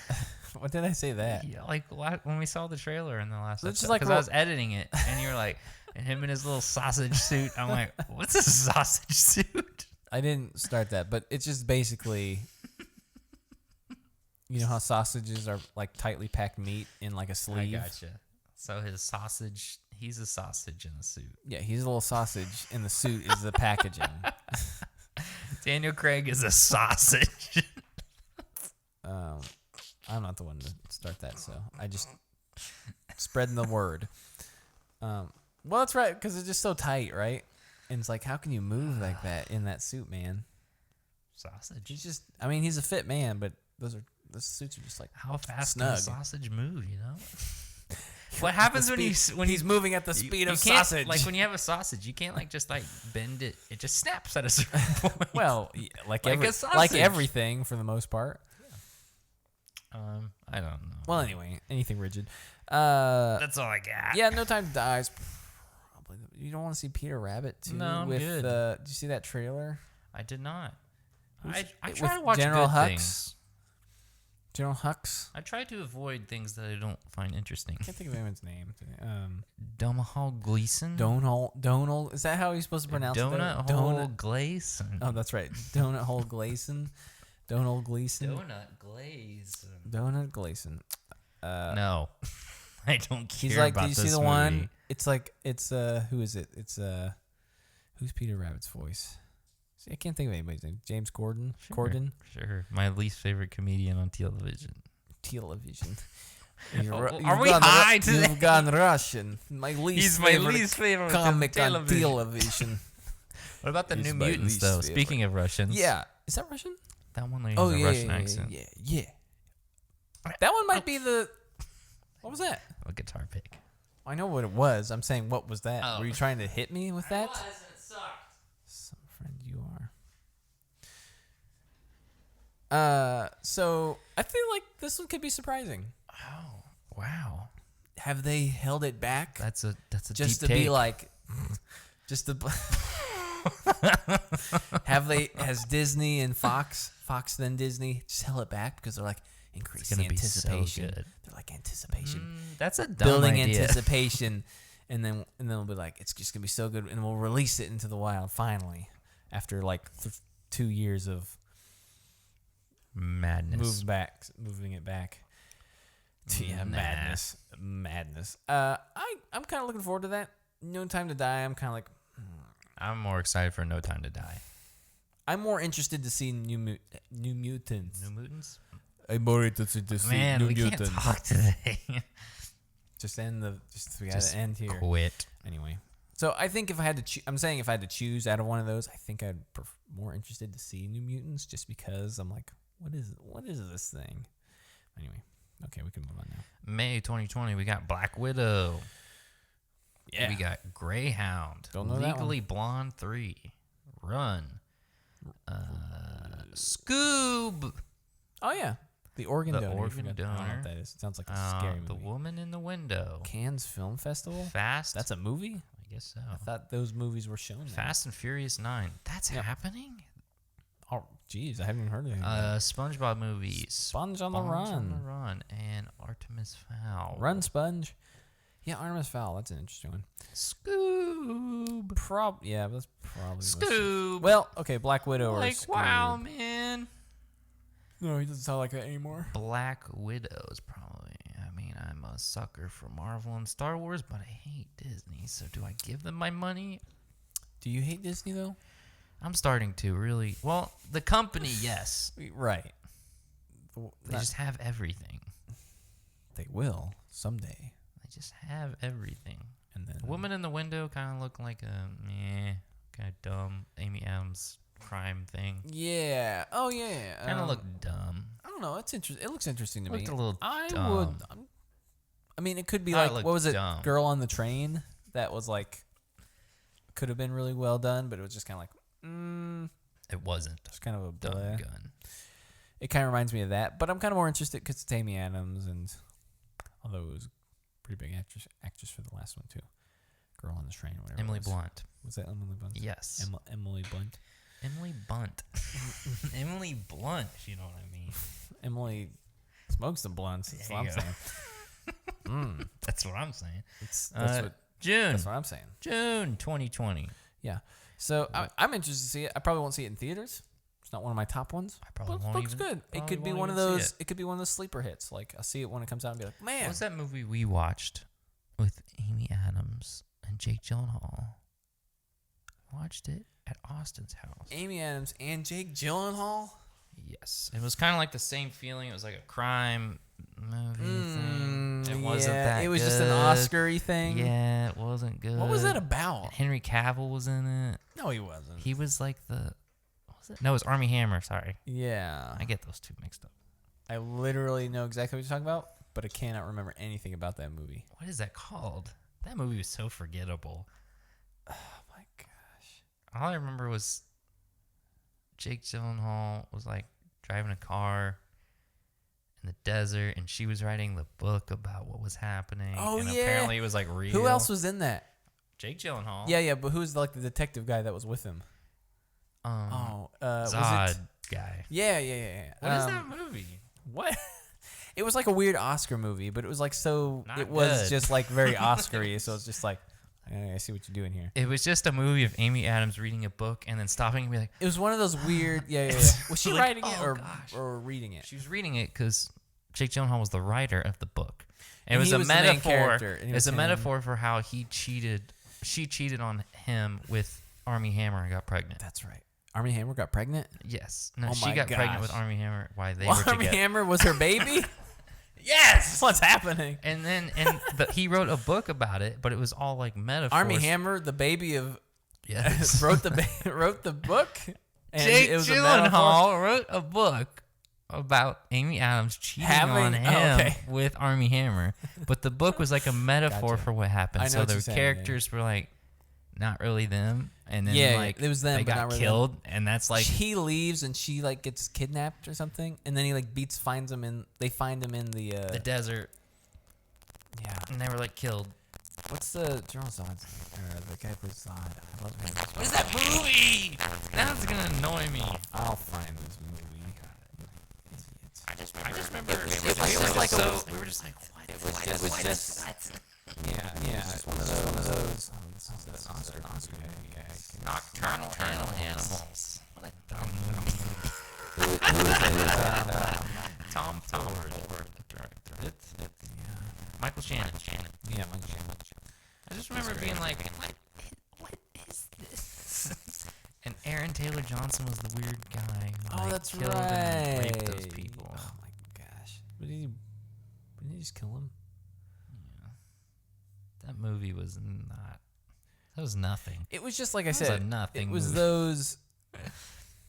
What did I say that? Yeah, like when we saw the trailer in the last It's just episode, like because I was editing it, and you were like, and him in his little sausage suit. I'm like, what's a sausage suit? I didn't start that, but it's just basically, you know how sausages are like tightly packed meat in like a sleeve. I gotcha. So he's a sausage in a suit. Yeah, he's a little sausage, and the suit is the packaging. Daniel Craig is a sausage. I'm not the one to start that, so I just spreading the word. Well, that's right, because it's just so tight, right? And it's like, how can you move like that in that suit, man? Sausage. He's a fit man, but those suits are just like How fast snug. can a sausage move, you know? What happens when he's moving at the speed of can't, sausage? Like when you have a sausage, you can't like just like bend it. It just snaps at a certain point. Well, like Like a like sausage. everything for the most part. I don't know. Well, anyway, anything rigid. That's all I got. Yeah, No Time to Die is probably. You don't want to see Peter Rabbit too? No, I'm with good. Did you see that trailer? I did not. Who's- I with try to watch General good Hux? things. General Hux. I try to avoid things that I don't find interesting. I can't think of anyone's name. Domahal Gleeson. Donald. Is that how he's supposed to pronounce it? Donut Hole Gleason. Oh, that's right. Donut Hole Gleason. Donald Gleason. Donut Gleason. Donut Gleason. No, I don't care He's like, about do you this see the movie. one? It's like, who is it? It's who's Peter Rabbit's voice? See, I can't think of anybody's name. James Corden. Sure, Corden. Sure. My least favorite comedian on television. Television. Are we high today? You've gone Russian. My least He's my favorite least favorite comic on television. television. What about the He's New my Mutants, least though? favorite. Speaking of Russians. Yeah. Is that Russian? That one where you Oh, have a yeah, Russian yeah, accent. yeah. That one might be the. What was that? A guitar pick. I know what it was. I'm saying, what was that? Oh. Were you trying to hit me with that? and it sucked. Some friend you are. So I feel like this one could be surprising. Oh, wow. Have they held it back That's a just deep to take. be like, just to? Has Disney and Fox then Disney just held it back because they're like increasing gonna be so anticipation. good. They're like anticipation. That's a dumb Building idea. anticipation, and then we'll be like, it's just gonna be so good, and we'll release it into the wild finally after like 2 years of Madness. moving it back. Yeah, Nah. madness. I'm kind of looking forward to that. No Time to Die. I'm kind of like, I'm more excited for No Time to Die. I'm more interested to see New Mutants. New Mutants? I'm more interested to see Man, New we Mutants. can't talk today. We gotta end here. Quit. Anyway, so I think if I had to, I'm saying if I had to choose out of one of those, I think I'd more interested to see New Mutants, just because I'm like, what is this thing? Anyway, okay, we can move on now. May 2020, we got Black Widow. Yeah, We got Greyhound. Don't know that Legally Blonde 3. Run. Scoob. oh yeah, the organ The donor. I organ forgot- I don't know donor. what that is. It sounds like a scary The movie. Woman in the Window. Cannes Film Festival. Fast. That's a movie. I guess so. I thought those movies were shown. there. Fast and Furious 9. That's Yep. happening? Oh, geez, I haven't even heard of it. SpongeBob movie. Sponge on the Sponge on the Run. Run. And Artemis Fowl. Run, Sponge. Yeah, Artemis Fowl. That's an interesting one. Scoob. Yeah, that's probably. Scoob. Well, okay, Black Widow or Like, Scoob. wow, man. No, he doesn't sound like that anymore. Black Widow is probably. I mean, I'm a sucker for Marvel and Star Wars, but I hate Disney. So do I give them my money? Do you hate Disney though? I'm starting to really. Well, the company, yes. Right. They just have everything. They will someday. They just have everything. And then The Woman in the Window kind of looked like a kind of dumb Amy Adams crime thing. Yeah. Oh yeah. Kind of looked dumb. I don't know. It's interesting. It looks interesting to me. Looked a little I dumb. would. I mean, it could be Thought it like, looked what was it? dumb. Girl on the Train. That was like, could have been really well done, but it was just kind of like, It wasn't. just kind of a Dumb bleh. gun. It kind of reminds me of that, but I'm kind of more interested because it's Amy Adams, and although it was a pretty big actress for the last one too. Girl on the Train, whatever. Emily it was. Blunt. Was that Emily Blunt? Yes. Emily Blunt. Emily Bunt. Emily Blunt, if you know what I mean. Emily smokes some blunts. That's There what I'm you go. saying. That's what I'm saying. June. That's what I'm saying. June 2020. Yeah. So I'm interested to see it. I probably won't see it in theaters. It's not one of my top ones. I probably But it won't looks even. good. It probably could be won't one of even see those. it. It could be one of those sleeper hits. Like I'll see it when it comes out and be like, man. What was that movie we watched with Amy Adams and Jake Gyllenhaal? Watched it at Austin's house. Amy Adams and Jake Gyllenhaal. Yes. It was kind of like the same feeling. It was like a crime movie thing. It wasn't that It was just an good. Oscar-y thing. Yeah, it wasn't good. What was that about? And Henry Cavill was in it. No, he wasn't. He was like the... What was it? No, it was Armie Hammer. Sorry. Yeah. I get those two mixed up. I literally know exactly what you're talking about, but I cannot remember anything about that movie. What is that called? That movie was so forgettable. Oh my gosh. All I remember was Jake Gyllenhaal was like driving a car in the desert, and she was writing the book about what was happening. Oh, and yeah. apparently it was like real. Who else was in that? Jake Gyllenhaal. Yeah, but who's like the detective guy that was with him? Was Zod it? guy. Yeah. What is that movie? What? It was like a weird Oscar movie, but it was like so. Not it was good. just like very Oscar-y, so it's just like, I see what you're doing here. It was just a movie of Amy Adams reading a book and then stopping and be like, It was one of those weird. Yeah. Was she Like, writing it oh, gosh. or reading it? she was reading it because Jake Gyllenhaal was the writer of the book. And And it was he a was the main metaphor. character, and he It was was a him. metaphor for how she cheated on him with Armie Hammer and got pregnant. That's right. Armie Hammer got pregnant. Yes. No, Oh she my got pregnant with gosh. Armie Hammer. Why they Well, were Armie together. Hammer was her baby. Yes. What's happening? And then he wrote a book about it, but it was all like metaphors. Armie Hammer, the baby of, Yes. wrote the book. And Jake it was a metaphor. Gyllenhaal wrote a book about Amy Adams cheating on him with Armie Hammer, but the book was like a metaphor Gotcha. for what happened. I know So what the you're saying, yeah. characters were like not really them, and then Yeah, like it was them, they but got not really killed, and that's like he leaves and she like gets kidnapped or something, and then he like finds him in. They find him in the. the desert, Yeah. and they were like killed. What's the General Zod's name? Or the guy who plays Zod? I love him. What is that movie? That's gonna annoy me. I'll find this movie. I just remember we were just like, what? It was just Yeah. It's one of those. Oh, this is the Oscar. Nocturnal Animals. Tom Ford, the director. Michael Shannon. Yeah, I just remember being like, what is this? And Aaron Taylor Johnson was the weird guy who like, that's killed right. and raped those people. Oh my gosh. Didn't he just kill him? Yeah. That movie was not. That was nothing. It was just like I That was said. a nothing It was movie. those.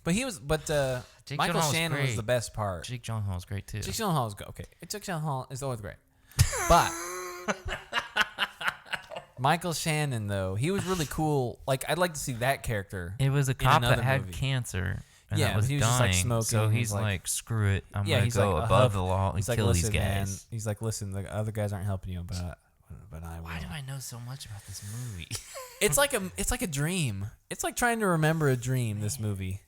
But he was. But Jake Michael Gyllenhaal was Shannon was great. the best part. Jake Gyllenhaal was great too. Jake Gyllenhaal is good. Okay, Jake Gyllenhaal is always great. But Michael Shannon, though, he was really cool. Like, I'd like to see that character. It was a cop that another had movie. cancer. And Yeah, that was but he was just, like, dying. smoking, So and he's he's like- like, screw it. I'm Yeah, gonna he's go like, above the law and He's like, kill listen, these man. guys. He's like, listen, the other guys aren't helping you, but I will. Why do I know so much about this movie? It's like a dream. It's like trying to remember a dream. This movie.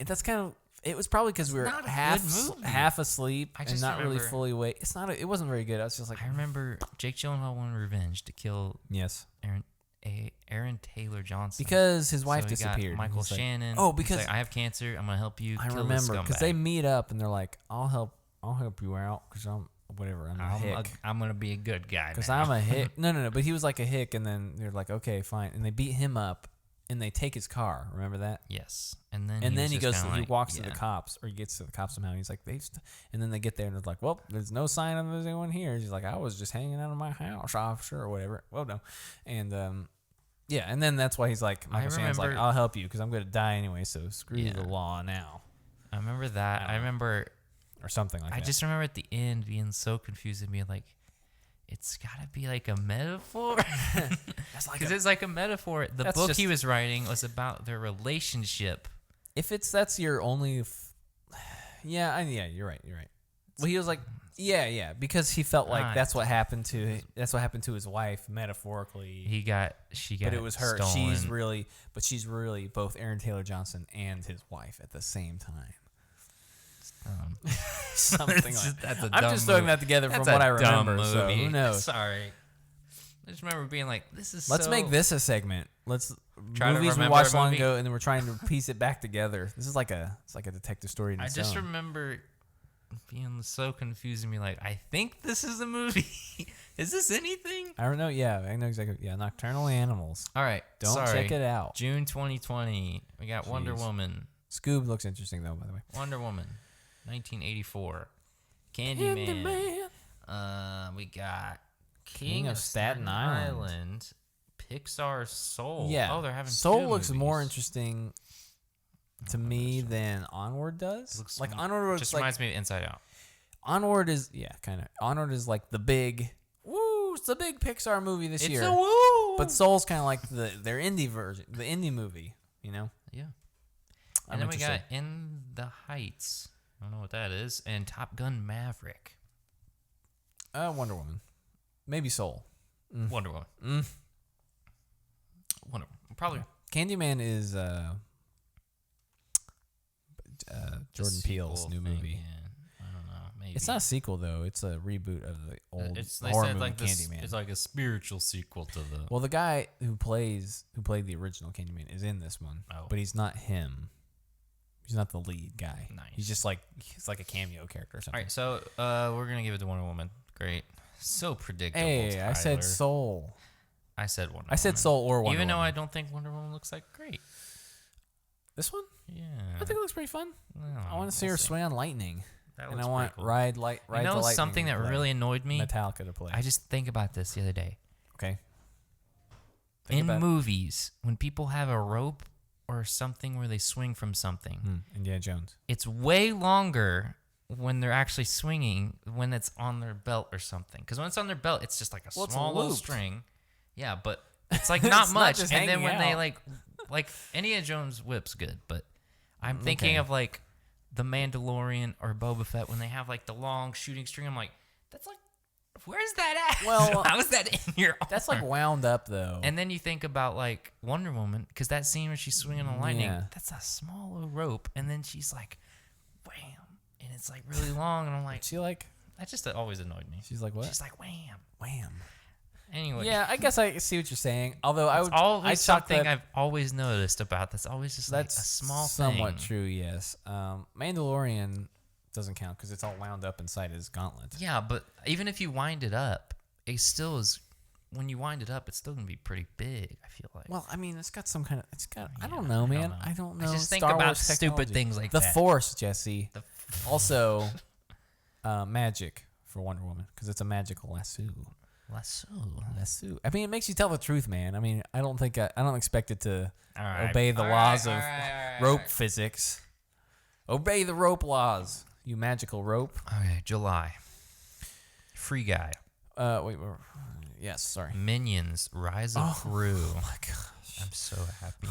That's kind of. It was probably because we were not a half good movie. half asleep I and just not really remember- fully awake. It's not. It wasn't very good. I was just like, I remember Jake Gyllenhaal wanted revenge to kill yes, Aaron Taylor Johnson. because his So wife he got disappeared. Michael He's like, Shannon. oh, He's because like, I have cancer. I'm gonna help you. I kill remember because because they meet up and they're like, I'll help you out because I'm a hick. I'm gonna be a good guy. Because now. I'm a hick. No. But he was like a hick, and then they're like, okay, fine, and they beat him up, and they take his car. Remember that? Yes, and then And then was he just goes, kinda he like, walks to yeah. the cops, or he gets to the cops somehow. And he's like, and then they get there, and they're like, well, there's no sign of anyone here. He's like, I was just hanging out of my house, officer, or whatever. Well, no, and yeah, and then that's why he's like, Michael Shannon's like, remember- I'll help you because I'm gonna die anyway, so screw Yeah. the law now, I remember that. I remember. or something like I that. just remember at the end being so confused and being like, it's gotta be like a metaphor. That's like Because it's like a metaphor. The That's book just- he was writing was about their relationship. if that's your only, yeah, you're right. Well, he was like, yeah, because he felt like Ah, that's what happened to his wife metaphorically. She got But it was her. stolen. She's really both Aaron Taylor Johnson and his wife at the same time. Something like That's a I'm dumb just throwing movie. that together That's from what a I dumb remember. So movie. who knows? Sorry. I just remember being like, this is Let's so... make this a segment. Let's Try to movies we remember watched a long movie. ago, and then we're trying to piece it back together. This is like a detective story. In I its just own. remember being so confused and be like, I think this is a movie. Is this anything? I don't know. Yeah, I know exactly. Yeah, Nocturnal Animals. All right. Don't sorry. check it out. June 2020. We got Wonder Jeez. Woman. Scoob looks interesting though, by the way. Wonder Woman. 1984. Candyman. We got King of Staten Island. Pixar Soul. Yeah. Oh, they're having Soul two looks more movies. interesting to me than Onward does. Looks Like Onward just looks like reminds me of Inside Out. Onward is kind of. Onward is like the big. Woo! It's the big Pixar movie this year. It's a woo. But Soul's kind of like their indie version, the indie movie. You know. Yeah. I'm And then we got interested. In the Heights. I don't know what that is. And Top Gun Maverick. Wonder Woman, maybe Soul. Wonder Woman. Wonder Woman. Probably. Candyman is Jordan a Peele's sequel new thing, movie. Yeah. I don't know. Maybe. It's not a sequel though. It's a reboot of the old They horror said movie like this. Candyman. It's like a spiritual sequel to the. Well, the guy who played the original Candyman is in this one, Oh. but he's not him. He's not the lead guy. Nice. He's just like a cameo character or All something. right, so we're gonna give it to Wonder Woman. Great. So predictable. Hey, I said Tyler. Soul. I said Wonder Woman. I said Soul or Wonder Even though Woman. I don't think Wonder Woman looks like great. This one, Yeah. I think it looks pretty fun. Well, I want to see her swing on lightning, That and looks I want pretty cool. ride You the know lightning. something to that play. really annoyed me? Metallica to play. I just think about this the other day. Okay. In movies, when people have a rope or something where they swing from something, Indiana Jones. it's way longer when they're actually swinging when it's on their belt or something. Because when it's on their belt, it's just like a Well, it's small little looped. string. Yeah, but it's like not It's not much. just And then hanging when they out. like Indiana Jones whip's good, but I'm thinking Okay. of like the Mandalorian or Boba Fett when they have like the long shooting string. I'm like, that's like, where's that at? Well, how is that in your arm? That's like wound up though. And then you think about like Wonder Woman, because that scene where she's swinging on lightning, Yeah. that's a small little rope, and then she's like, wham, and it's like really long, and I'm like, she like that just always annoyed me. she's like what? She's like, wham. Wham. Anyway, Yeah, I guess I see what you're saying. Although I would always I chalk something that, I've always noticed about that's always just like a that's small somewhat thing. true. Yes. Mandalorian doesn't count because it's all wound up inside his gauntlet. Yeah, but even if you wind it up, it still is. When you wind it up, it's still gonna be pretty big. I feel like. Well, I mean, it's got some kind of. It's got. I Yeah, don't know, man. know. I don't know. I just think Star about Wars stupid technology. things like the that. Force, Jesse. The Also, magic for Wonder Woman because it's a magical lasso. Lasso. Lasso. I mean, it makes you tell the truth, man. I mean, I don't expect it to All right. obey the All laws right, of all right, all rope right. physics. Obey the rope laws, you magical rope. Okay, July. Free Guy. Wait. Yes, sorry. Minions. Rise of Gru. Oh my gosh. I'm so happy.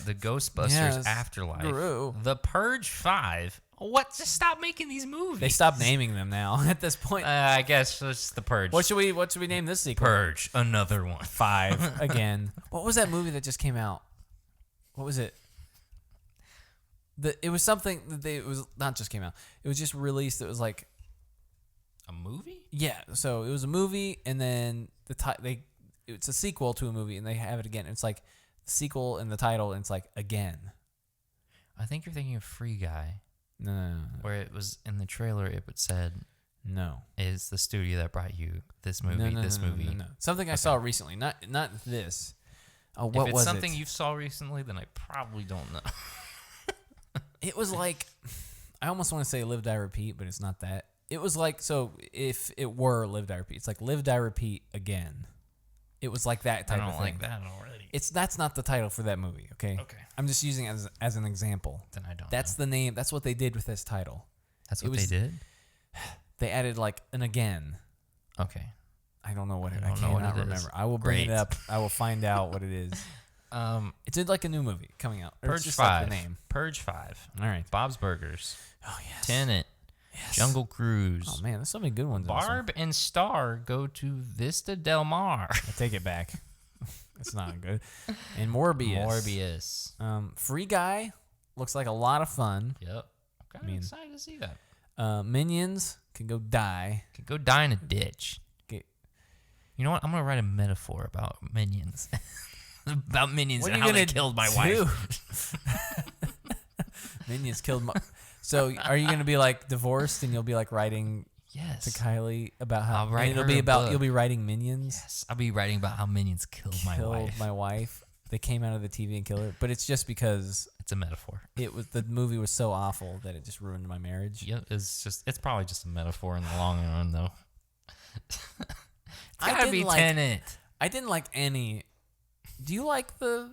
The Ghostbusters Yes, Afterlife. Gru. The Purge 5. What? Just stop making these movies. They stopped naming them now at this point. I guess it's The Purge. What should we name this sequel? Purge. Another one. 5 again. What was that movie that just came out? What was it? It was something that it was not just came out. It was just released. It was like A movie? yeah. So it was a movie, and then it's a sequel to a movie, and they have it again. It's like the sequel and the title, and it's like again. I think you're thinking of Free Guy, No. where it was in the trailer. It would said No. is the studio that brought you this movie. No. Something I saw recently. Not this. Oh, what If it's was something it? you saw recently, then I probably don't know. It was like, I almost want to say Live, Die, Repeat, but it's not that. It was like, so if it were Live, Die, Repeat, it's like Live, Die, Repeat again. It was like that I type don't of thing. like that already. That's not the title for that movie, okay? Okay. I'm just using it as an example. Then I don't. That's know. the name. That's what they did with this title. That's it what was- they did. They added like an again. Okay. I don't know what it. I I don't know what cannot it is. remember. I will bring it Great. up. I will find out what it is. It's like a new movie coming out. Or it's Purge just 5. like the name. Purge 5. All right. Bob's Burgers. Oh yes. Tenet. Yes. Jungle Cruise. Oh man, there's so many good ones. in this one. Barb and Star go to Vista Del Mar. I take it back. It's not good. And Morbius. Morbius. Free Guy looks like a lot of fun. Yep. I'm kind of mean- excited to see that. Minions can go die. Could go die in a ditch. Okay. You know what? I'm gonna write a metaphor about minions. About minions What and are you how they gonna killed my do? wife. Minions killed my. So are you gonna be like divorced and you'll be like writing Yes. to Kylie about how I'll write and it'll her be a about book. you'll be writing Minions Yes. I'll be writing about how minions killed my wife. my wife. They came out of the TV and killed her, but it's just because It's a metaphor. the movie was so awful that it just ruined my marriage. Yep. It's probably just a metaphor in the long run, though. It's I gotta be didn't like- Tenet. I didn't like any. Do you like the?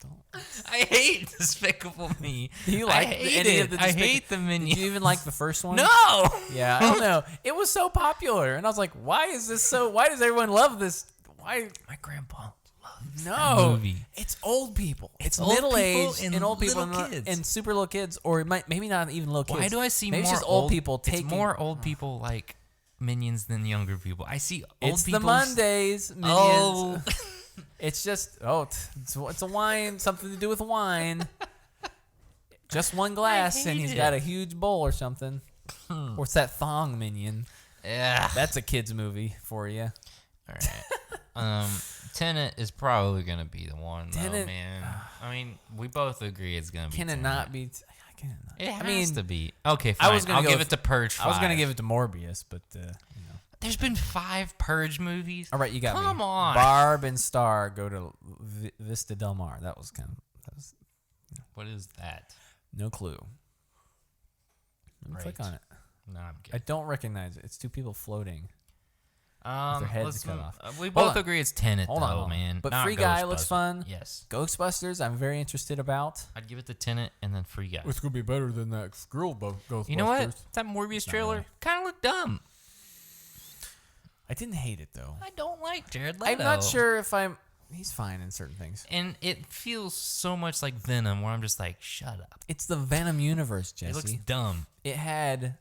Don't. I hate Despicable Me. Do you I like hate any it. of the I Despic- hate the Minions. Did you even like the first one? No. Yeah, I don't know. It was so popular, and I was like, why is this so? Why does everyone love this? Why? My grandpa loves No, that movie. it's old people. It's old middle people aged and and old people little and, kids. and super little kids, or maybe not even little kids. Why do I see maybe more it's just old people taking? It's more old people like Minions than younger people. I see old It's people. the Mondays Minions. Oh. It's just it's a wine, something to do with wine. Just one glass, and hate he's it. got a huge bowl or something. Or it's that thong Minion. Yeah. That's a kids movie for you. All right. Tenet is probably gonna be the one, though, Tenet- man. I mean, we both agree it's gonna be. Can it Tenet. not be? Can it not? It has I mean, to be. Okay, fine. I was gonna I'll go give with- it to Purge 5. I was gonna give it to Morbius, but you know. There's been 5 Purge movies. All right, you got me. Come on. Barb and Star go to Vista Del Mar. That was What is that? no clue. Let me click Right. on it. No, I'm I good. don't recognize it. It's two people floating. their heads let's cut move- off. We Hold both on. agree it's Tenet, Hold though, on, hold on. man. But Not Free Guy looks Ghostbusters. fun. Yes. Ghostbusters, I'm very interested about. I'd give it to Tenet and then Free Guy. It's gonna be better than that Skrull Ghostbusters. You know what? That Morbius Not trailer really. kind of looked dumb. I didn't hate it though. I don't like Jared Leto. I'm not sure if I'm. He's fine in certain things. And it feels so much like Venom, where I'm just like, shut up. It's the Venom universe, It looks Jesse. dumb. It had.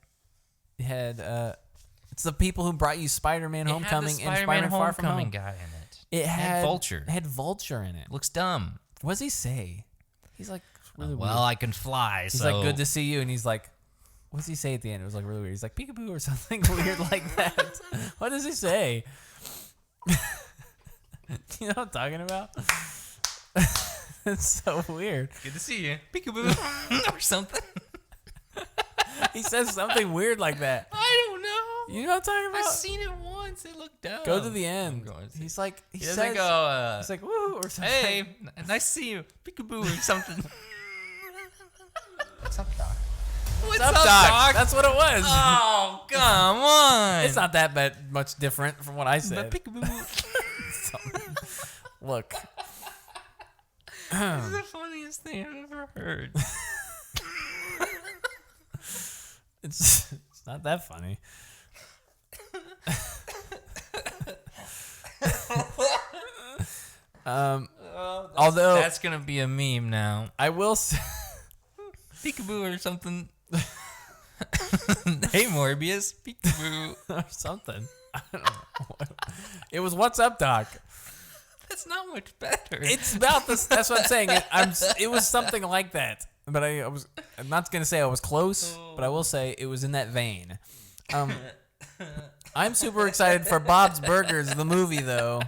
It's the people who brought you Spider-Man: Homecoming it had the and Spider-Man Spider-Man: Far From Homecoming Home. guy in it. It had Vulture. It had Vulture in it. Looks dumb. What does he say? He's like really Well, weird. I can fly. He's so like, good to see you, and he's like, what does he say at the end? It was like really weird. He's like peekaboo or something weird like that. What does he say? You know what I'm talking about? It's so weird. good to see you, peekaboo, or something. He says something weird like that. I don't know. You know what I'm talking I've about? seen it once. It looked dumb. Go to the end. going to. He's like, he He says, doesn't go. he's like, woo, or something. Hey, nice to see you, peekaboo, or something. What's up, Doc? What's Up, Doc. That's what it was. Oh, come on. It's not that much different from what I But said. peekaboo. Look. This is the funniest thing I've ever heard. It's not that funny. Although That's gonna be a meme now. I will say, Peekaboo or something. Hey Morbius, peekaboo. or something. I don't know. It was What's Up, Doc. That's not much better. It's about this. That's what I'm saying. It was something like that. But I'm not gonna say I was close, but I will say it was in that vein. I'm super excited for Bob's Burgers, the movie, though.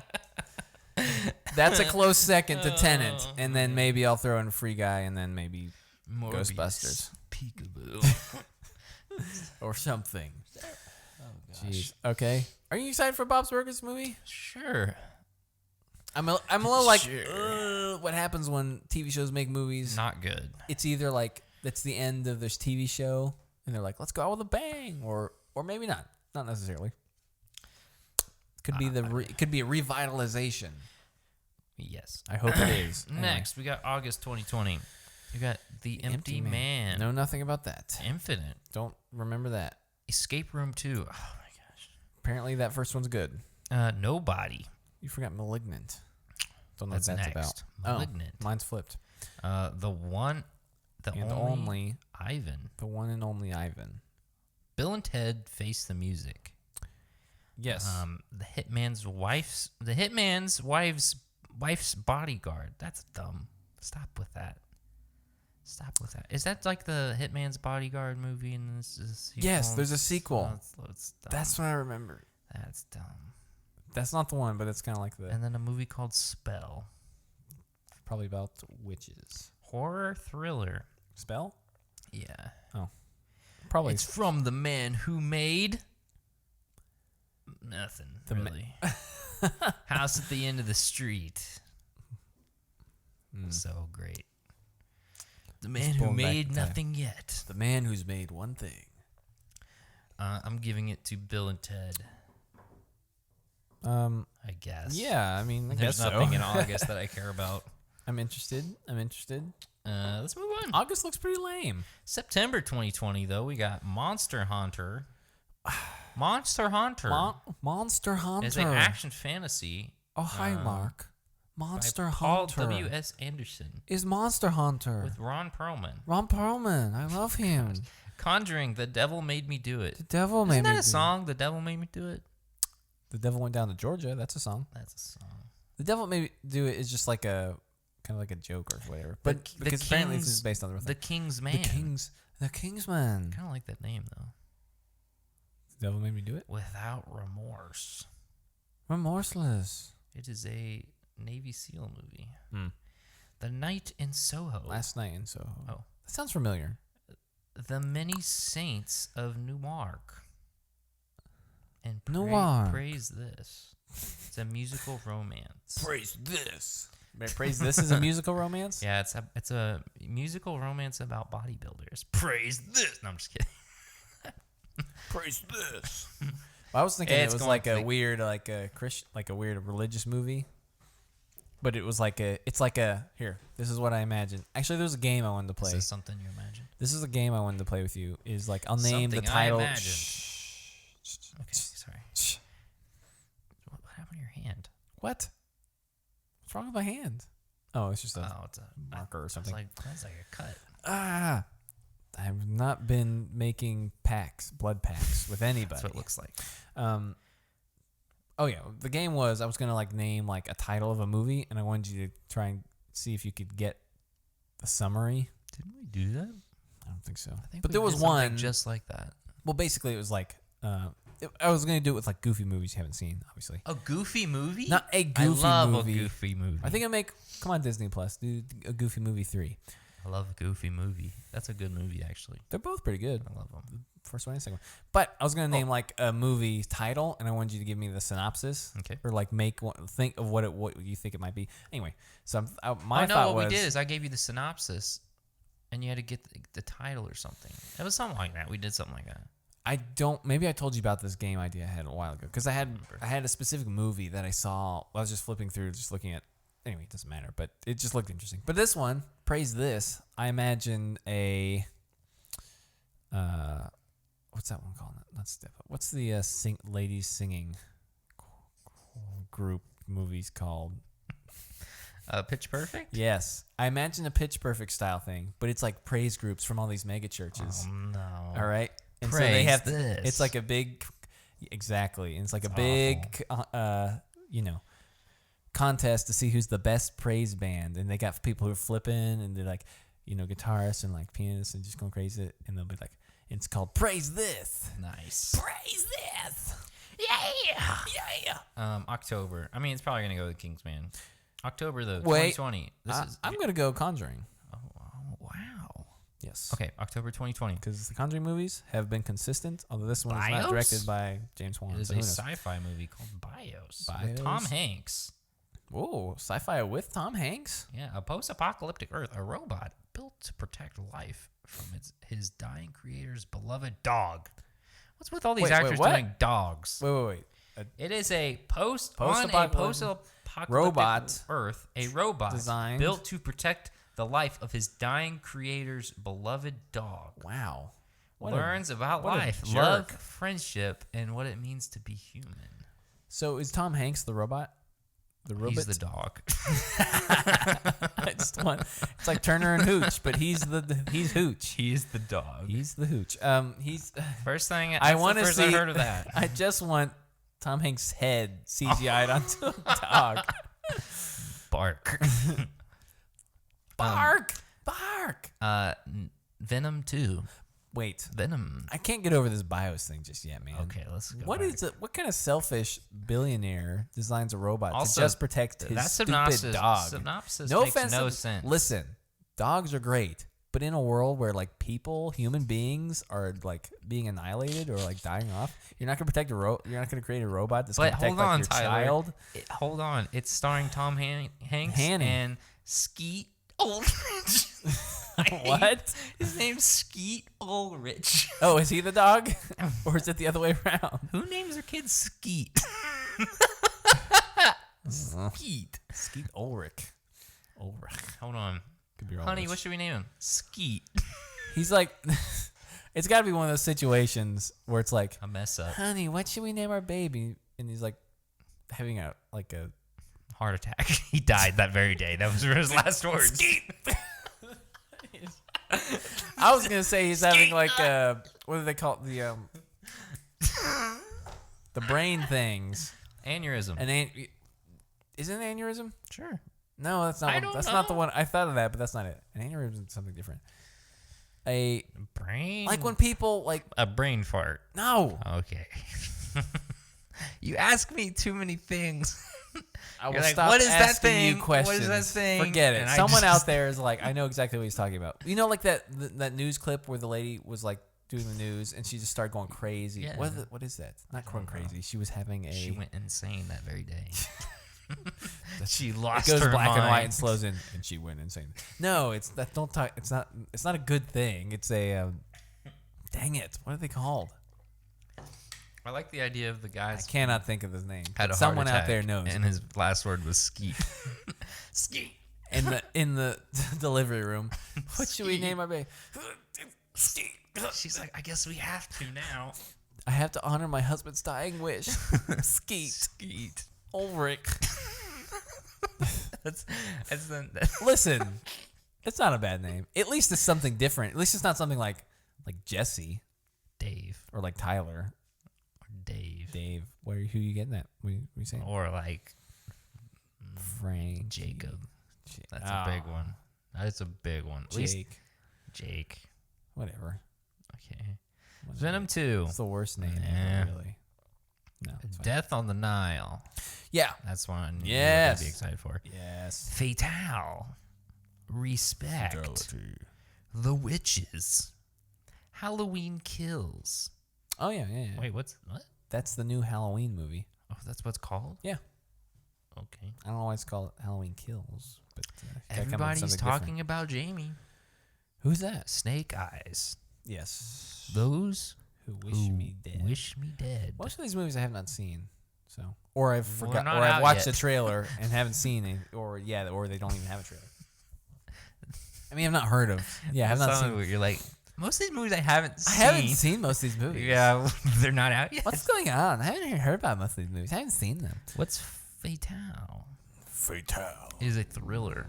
That's a close second to Tenet, and then maybe I'll throw in Free Guy, and then maybe Morbius, Ghostbusters. Peekaboo. or something. Oh gosh. Jeez. Okay. Are you excited for Bob's Burgers movie? Sure. I'm a little like, Sure. what happens when TV shows make movies? Not good. It's either like that's the end of this TV show, and they're like, let's go out with a bang, or maybe not. Not necessarily. Could be it could be a revitalization. Yes. I hope it is. Anyway. Next, we got August 2020. We got The Empty Man. Know nothing about that. Infinite. Don't remember that. Escape Room 2. Oh my gosh. Apparently that first one's good. Nobody. You forgot Malignant. Don't know That's what that's next. about. Malignant. Oh, mine's flipped. The one, the And only Ivan. the one and only Ivan. Bill and Ted Face the Music. Yes. The hitman's wife's bodyguard. That's dumb. Stop with that. Is that like the Hitman's Bodyguard movie? And this is Yes, there's a sequel. That's dumb. That's what I remember. That's dumb. That's not the one, but it's kind of like the And then a movie called Spell. probably about witches. Horror thriller. Spell? Yeah. Probably. It's from the man who made nothing, really. House at the End of the Street. So great. The man who pulling back made the time. nothing yet. The man who's made one thing. I'm giving it to Bill and Ted, I guess. Yeah, I mean, I There's guess nothing so. in August that I care about. I'm interested. Let's move on. August looks pretty lame. September 2020, though, we got Monster Hunter. Monster Hunter Monster Hunter is an action fantasy. Oh, hi, Mark. Monster by Paul Hunter. W.S. Anderson Is Monster Hunter. with Ron Perlman. Ron Perlman. I love him. Conjuring, The Devil Made Me Do It. The devil made Isn't me that do a song? The Devil Made Me Do It? The devil went down to Georgia. That's a song. That's a song. The devil made me do it is just like a kind of like a joke or whatever. But The because apparently this King's- is based on the real The thing. King's Man. The Kingsman. Kind of like that name, though. The devil made me do it. Without Remorse. Remorseless. It is a Navy SEAL movie. Hmm. The Night in Soho. Last night in Soho. Oh. That sounds familiar. The Many Saints of Newark. And Newark. praise this. It's a musical romance. Praise this. Praise this is a musical romance? Yeah, it's a musical romance about bodybuilders. Praise this. No, I'm just kidding. Praise this. I was thinking It's it was going like to a the- weird, like a Christian, like a weird religious movie. But it was like here, this is what I imagine. Actually, there's a game I wanted to play. Is this something you imagine? This is a game I wanted to play with you. Is like, I'll name the Something I title. imagined. Shh. Okay, sorry. Shh. What happened to your hand? What? What's wrong with my hand? Oh, it's just a Oh, it's a marker or something. That's like a cut. Ah, I've not been making blood packs with anybody. That's what it looks like. Oh yeah, the game was I was gonna like name like a title of a movie, and I wanted you to try and see if you could get the summary. Didn't we do that? I don't think so. I think But we there was did something one. just like that. Well, basically, it was like I was gonna do it with like goofy movies you haven't seen, obviously. A goofy movie? Not a goofy I love movie. a goofy movie. I think come on Disney Plus, do a Goofy Movie 3. I love a goofy movie. That's a good movie, actually. They're both pretty good. I love them. First one and second one. But I was gonna name like a movie title, and I wanted you to give me the synopsis. Okay. Or like think of what you think it might be. Anyway, so my Oh, no, thought what was we did is I gave you the synopsis, and you had to get the title or something. It was something like that. We did something like that. maybe I told you about this game idea I had a while ago because I had a specific movie that I saw. I was just flipping through, just looking at. Anyway, it doesn't matter, but it just looked interesting. But this one, praise this. I imagine a what's that one called? Not Step Up. What's the ladies singing group movies called? Pitch Perfect? Yes, I imagine a Pitch Perfect style thing, but it's like praise groups from all these mega churches. Oh, no. All right, and Praise so they have this. It's like a big, exactly, and it's like a big, contest to see who's the best praise band, and they got people who are flipping, and they're like, guitarists and like pianists and just going crazy, and they'll be like, it's called Praise This. Nice. Praise this. Yeah. October. I mean, it's probably going to go with Kingsman. October, though, Wait. 2020. I'm going to go Conjuring. Oh, wow. Yes. Okay, October 2020. Because the Conjuring movies have been consistent, although this one is Bios? not directed by James Wan. It is so a who knows? sci-fi movie called Bios. Bios? With Tom Hanks. Whoa, sci-fi with Tom Hanks? Yeah, a post-apocalyptic Earth, a robot built to protect life from his dying creator's beloved dog. What's with all these Wait, actors what? doing dogs? Wait. It is a post-apocalyptic Robot Earth, a robot designed- built to protect the life of his dying creator's beloved dog. Wow. Learns about what a life, jerk. love, friendship, and what it means to be human. So is Tom Hanks the robot? The robot? He's the dog. I just want. It's like Turner and Hooch, but he's Hooch. He's the dog. He's the Hooch. He's. First thing I want to first see. I heard of that. I just want Tom Hanks' head CGI'd onto a dog. Bark. Bark. Venom 2. Wait, Venom. I can't get over this BIOS thing just yet, man. Okay, let's go. What back. is it? What kind of selfish billionaire designs a robot Also, to just protect his that stupid dog? synopsis No makes offense. no sense. Listen, dogs are great, but in a world where like human beings are like being annihilated or like dying off, you're not gonna protect you're not gonna create a robot that's gonna But protect hold on, your Tyler. child. Hold on. It's starring Tom Hanks Hanny. and Skeet Ulrich. What? His name's Skeet Ulrich. Oh, is he the dog, or is it the other way around? Who names their kid Skeet? Skeet. Skeet Ulrich. Ulrich. Hold on. Could be Honey, Ulrich. what should we name him? Skeet. He's like, it's got to be one of those situations where it's like, A mess up. honey, what should we name our baby? And he's like having a Heart attack. He died that very day. That was his last words. Skeet. I was gonna say he's having like what do they call it? The brain things. Aneurysm. Is it an aneurysm? Sure. No, that's not. That's not the one. I thought of that, but that's not it. An aneurysm is something different. A brain. like when people like a brain fart. no. Okay. You ask me too many things. I will You're like, stop what is that asking thing? you questions. What is that thing? Forget it. And I Someone just- out there is like, I know exactly what he's talking about. You know, like that news clip where the lady was like doing the news and she just started going crazy. Yeah. What is that? Not going crazy. She was having a. She went insane that very day. She It lost goes her black mind. and white and slows in, and she went insane. No, it's that. Don't talk. It's not. It's not a good thing. It's a. Dang it! What are they called? I like the idea of the I guys cannot think of his name. had but a someone heart out there attack, knows. and his last word was skeet. Skeet. In the delivery room, what should we name our baby? She's like, I guess we have to now. I have to honor my husband's dying wish. Skeet. Skeet. Ulrich. That's Listen, it's not a bad name. At least it's something different. At least it's not something like Jesse Dave or like Tyler, or Dave Dave. Who are you getting that? What are you saying? or like Frank, Jacob. Jake. That's a big one. That's a big one. At least Jake. Jake. Whatever. Okay. Whatever. Venom 2. It's the worst name Nah. ever, really. No. It's fine. Death on the Nile. Yeah. That's one Yes. you'd be excited for. Yes. Fatale. Respect. The Witches. Halloween Kills. Oh yeah. Wait, what? That's the new Halloween movie. Oh, that's what it's called? Yeah. Okay. I don't know why it's called Halloween Kills, but gotta come up with Everybody's something talking different. about Jamie. Who's that? Snake Eyes. Yes. Those Who wish who me dead. wish me dead. Most of these movies I have not seen, so or I've Well, forgot, they're or not I've out watched yet. the trailer and haven't seen it, or they don't even have a trailer. I mean, I've not heard of. Yeah, I have not Something seen. where you're like, most of these movies I haven't I seen. haven't seen most of these movies. Yeah, they're not out yet. What's going on? I haven't even heard about most of these movies. I haven't seen them. What's Fatale? Fatale. It is a thriller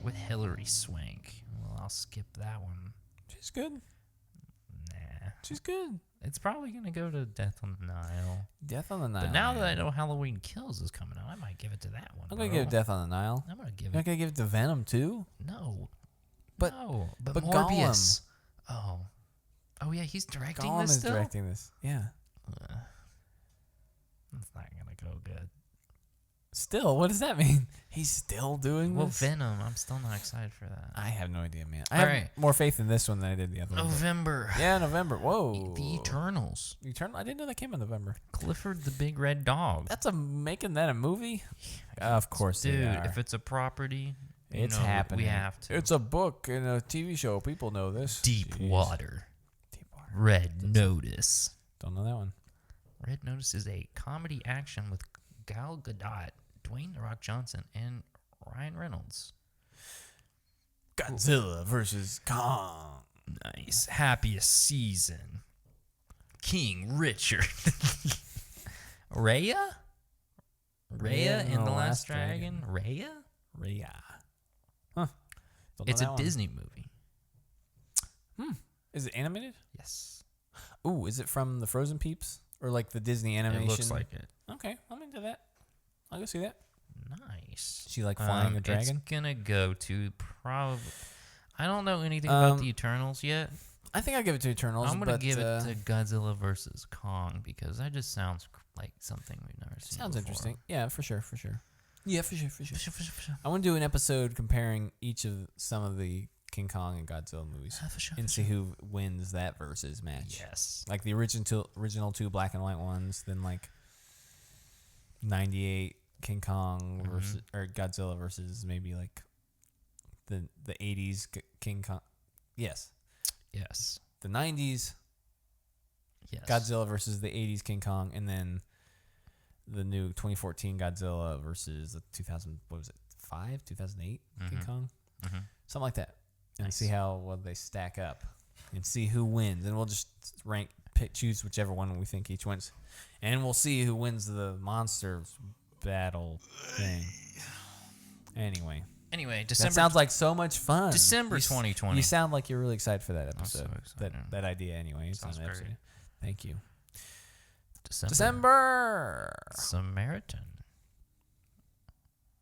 with Hilary Swank. Well, I'll skip that one. She's good. Nah. She's good. It's probably going to go to Death on the Nile. Death on the Nile. But now that I know Halloween Kills is coming out, I might give it to that one. I'm gonna bro. give Death on the Nile. I'm going to give You're not it. gonna give it to Venom too? No. But- no. But but Morbius. Oh. Oh, yeah, he's directing Gollum this is still? directing this. Yeah. It's not going to go good. Still, what does that mean? He's still doing Well, this? Venom, I'm still not excited for that. I have no idea, man. I All have right. more faith in this one than I did the other one. November. Yeah, November. Whoa. The Eternals. Eternal. I didn't know that came in November. Clifford the Big Red Dog. That's making that a movie? Of course, Dude, they are. if it's a property, you It's know, happening. We have to. It's a book and a TV show. People know this. Deep Jeez. Water. Deep Water. Red Notice. Don't know that one. Red Notice is a comedy action with Gal Gadot, Dwayne The Rock Johnson, and Ryan Reynolds. Godzilla versus Kong. Nice. Happiest season. King Richard. Raya? Raya in The Last Dragon? Raya? Rhea. Huh. Don't know It's a that one. Disney movie. Is it animated? Yes. Ooh, is it from the Frozen Peeps? Or like the Disney animation? It looks like it. Okay, I'm into that. I'll go see that. Nice. She like flying a dragon? It's gonna go to probably. I don't know anything about the Eternals yet. I think I'll give it to Eternals. I'm gonna but, give it to Godzilla versus Kong because that just sounds like something we've never seen. Sounds before. interesting. Yeah, for sure. Yeah, for sure. For sure. I want to do an episode comparing each of some of the King Kong and Godzilla movies For sure. and see who wins that versus match. Yes. Like the original two black and white ones, then like 98 King Kong versus or Godzilla versus maybe like the 80s King Kong. Yes. Yes. The 90s Yes. Godzilla versus the 80s King Kong, and then the new 2014 Godzilla versus the 2000, what was it, 2005, 2008 King Mhm. Kong, Mm-hmm. something like that, and Nice. see how well they stack up, and see who wins, and we'll just choose whichever one we think each wins, and we'll see who wins the monster battle thing. Anyway, Anyway, that December. sounds like so much fun. December You s- 2020. You sound like you're really excited for that I'm so episode. excited. That idea, anyway. It's Sounds not an great. episode. Thank you. December. December. Samaritan.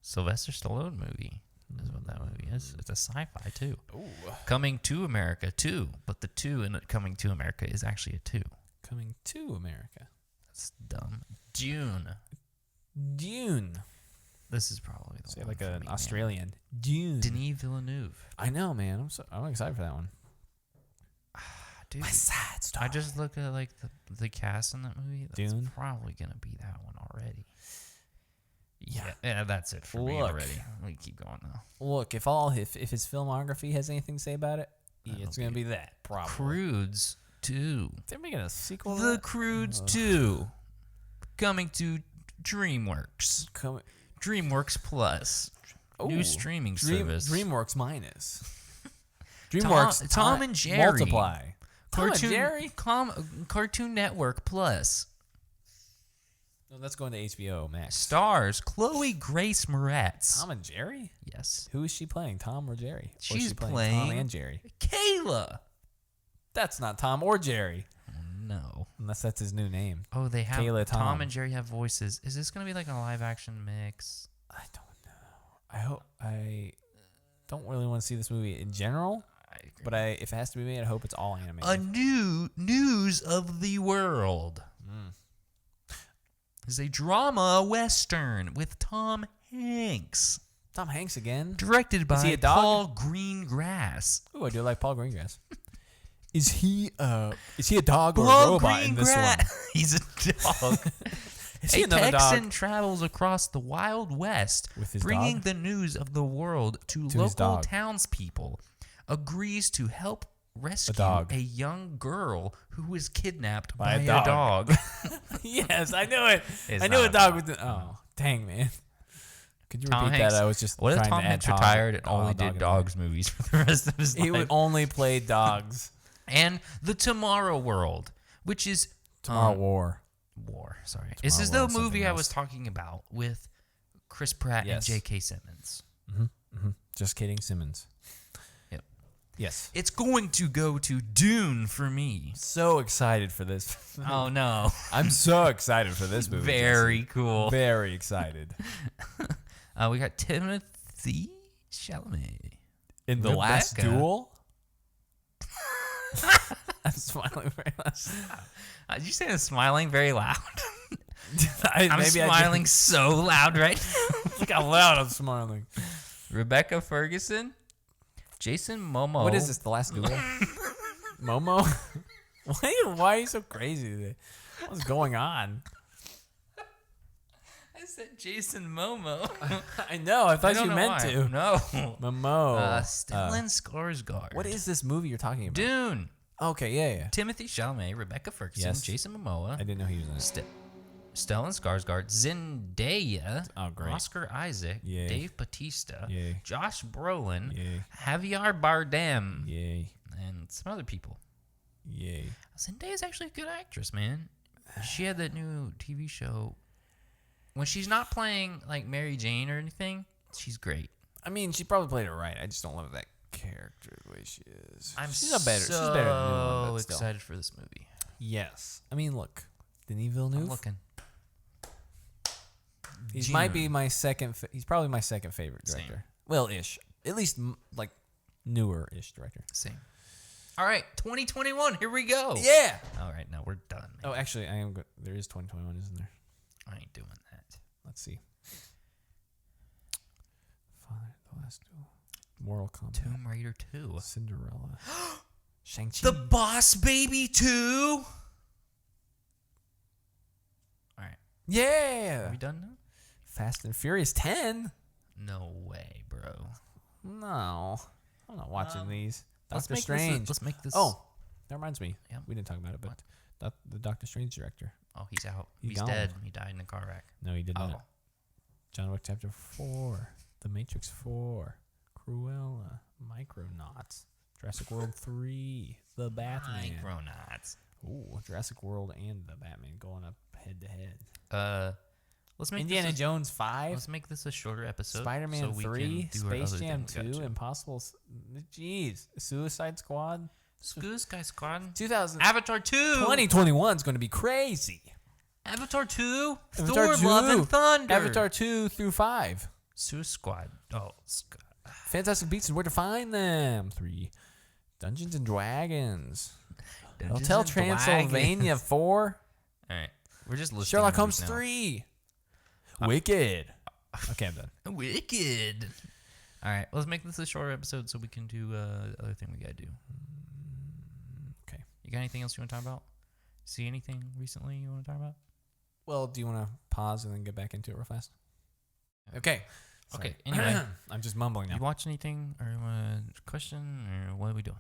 Sylvester Stallone movie is what that movie is. It's a sci-fi too. Ooh. Coming to America 2, but the 2 in Coming to America is actually a 2. Coming to America. That's dumb. Dune. Dune. This is probably the Say one like for an me, man. Australian. Dune. Denis Villeneuve. I know, man. I'm excited for that one. Dude, sad story. I just look at like the cast in that movie. That's Dune? probably gonna be that one already. Yeah, that's it for me Look. already. We keep going now. Look, if his filmography has anything to say about it, That'll it's gonna be that probably. Croods 2. They're making a sequel. to The that? Croods 2. Coming to DreamWorks. DreamWorks Plus. New Ooh, streaming service. DreamWorks minus. DreamWorks Tom and Jerry. multiply. Tom and Cartoon, Jerry. Cartoon Network Plus. No, that's going to HBO Max. Stars Chloe Grace Moretz. Tom and Jerry. Yes. Who is she playing? Tom or Jerry? Or is She's she Tom playing- and Jerry. Kayla. That's not Tom or Jerry, No. unless that's his new name. Oh, they have Kayla Tom Tom. and Jerry have voices. Is this gonna be like a live action mix? I don't know. I don't really want to see this movie in general, I agree. but if it has to be made, I hope it's all animated. A new news of the world Mm. is a drama western with Tom Hanks, Tom Hanks again. directed by he a dog? Paul Greengrass. Ooh, I do like Paul Greengrass. Is he a dog or a Paul robot in this one? Greengrass. He's a dog. Is he A another Texan dog? travels across the Wild West, With his bringing dog? the news of the world to his local dog. townspeople. Agrees to help rescue dog. a young girl who was kidnapped By by, a a dog. Yes, I knew it. It's I knew a not dog with the. Oh, dang, man. Could you Tom repeat Hanks- that? I was just What if trying Tom to add Hanks retired and only dog did in there. dogs movies for the rest of his He life? would only play dogs. And The Tomorrow World, which is Tomorrow War. War. Sorry, this is Tomorrow the World, movie something I was else. talking about with Chris Pratt Yes. and J.K. Simmons. Just kidding, Simmons. Yep. Yes. It's going to go to Dune for me. So excited for this. Oh no! I'm so excited for this movie. Very Jesse. cool. Very excited. We got Timothy Chalamet. In the last Rebecca. duel. I'm smiling very much. Did you say I'm smiling very loud? I'm I'm smiling so loud right now. Look how loud I'm smiling. Rebecca Ferguson, Jason Momoa. What is this? The last duel? Momo? Why are you so crazy today? What's going on? I said Jason Momoa. I know. I thought don't you know meant why. to. No. Momo. Stellan Skarsgård. What is this movie you're talking about? Dune? Okay, yeah. Timothy Chalamet, Rebecca Ferguson, Yes. Jason Momoa, I didn't know he was in it. Stellan Skarsgård, Zendaya, Oh, great. Oscar Isaac, Yay. Dave Bautista, Yay. Josh Brolin, Yay. Javier Bardem, Yay. and some other people. Yay. Zendaya's actually a good actress, man. She had that new TV show. When she's not playing like Mary Jane or anything, she's great. I mean, she probably played it right. I just don't love that character the way she is. She's so better than the new one, but still. excited for this movie. Yes. I mean, look. Denis Villeneuve. I'm looking. He might be my second. He's probably my second favorite Same. director. Well, ish. At least like newer-ish director. Same. All right, 2021. Here we go. Yeah. All right, now we're done. Man. Oh, actually, I am. There is 2021, isn't there? I ain't doing that. Let's see. Father, the last duel. Mortal Kombat. Tomb Raider 2. Cinderella. Shang-Chi. The Boss Baby 2. All right, Yeah. are we done now? Fast and Furious 10. No way, bro. No. I'm not watching these. Let's Doctor make Strange. Let's make this. Oh, that reminds me. Yeah. We didn't talk about it, but the Doctor Strange director. Oh, he's out. He's He's gone. dead. He died in a car wreck. No, he did Oh, not. John Wick Chapter 4. The Matrix 4, Cruella, Micronauts, Jurassic World 3, The Batman. Micronauts. Ooh, Jurassic World and The Batman going up head to head. Let's make Indiana this Jones 5, let's make this a shorter episode. Spider-Man so we 3, can do our Space other Jam thing we got 2, to. Impossible. Jeez, Suicide Squad. Screw Sky Squad. 2000. Avatar 2. 2021 is going to be crazy. Avatar 2. Avatar Thor 2. Love and Thunder. Avatar 2 through 5. Suicide Squad. Oh, Fantastic Beasts and Where to Find Them. 3. Dungeons and Dragons. Hotel Transylvania 4. All right. We're just listing Sherlock movies Holmes now. 3. Wicked. Okay, I'm done. Wicked. All right. Let's make this a shorter episode so we can do the other thing we got to do. Okay. You got anything else you want to talk about? See anything recently you want to talk about? Well, do you want to pause and then get back into it real fast? Okay. Okay. Sorry. Anyway, I'm just mumbling now. you watch anything or you want a question or what are we doing?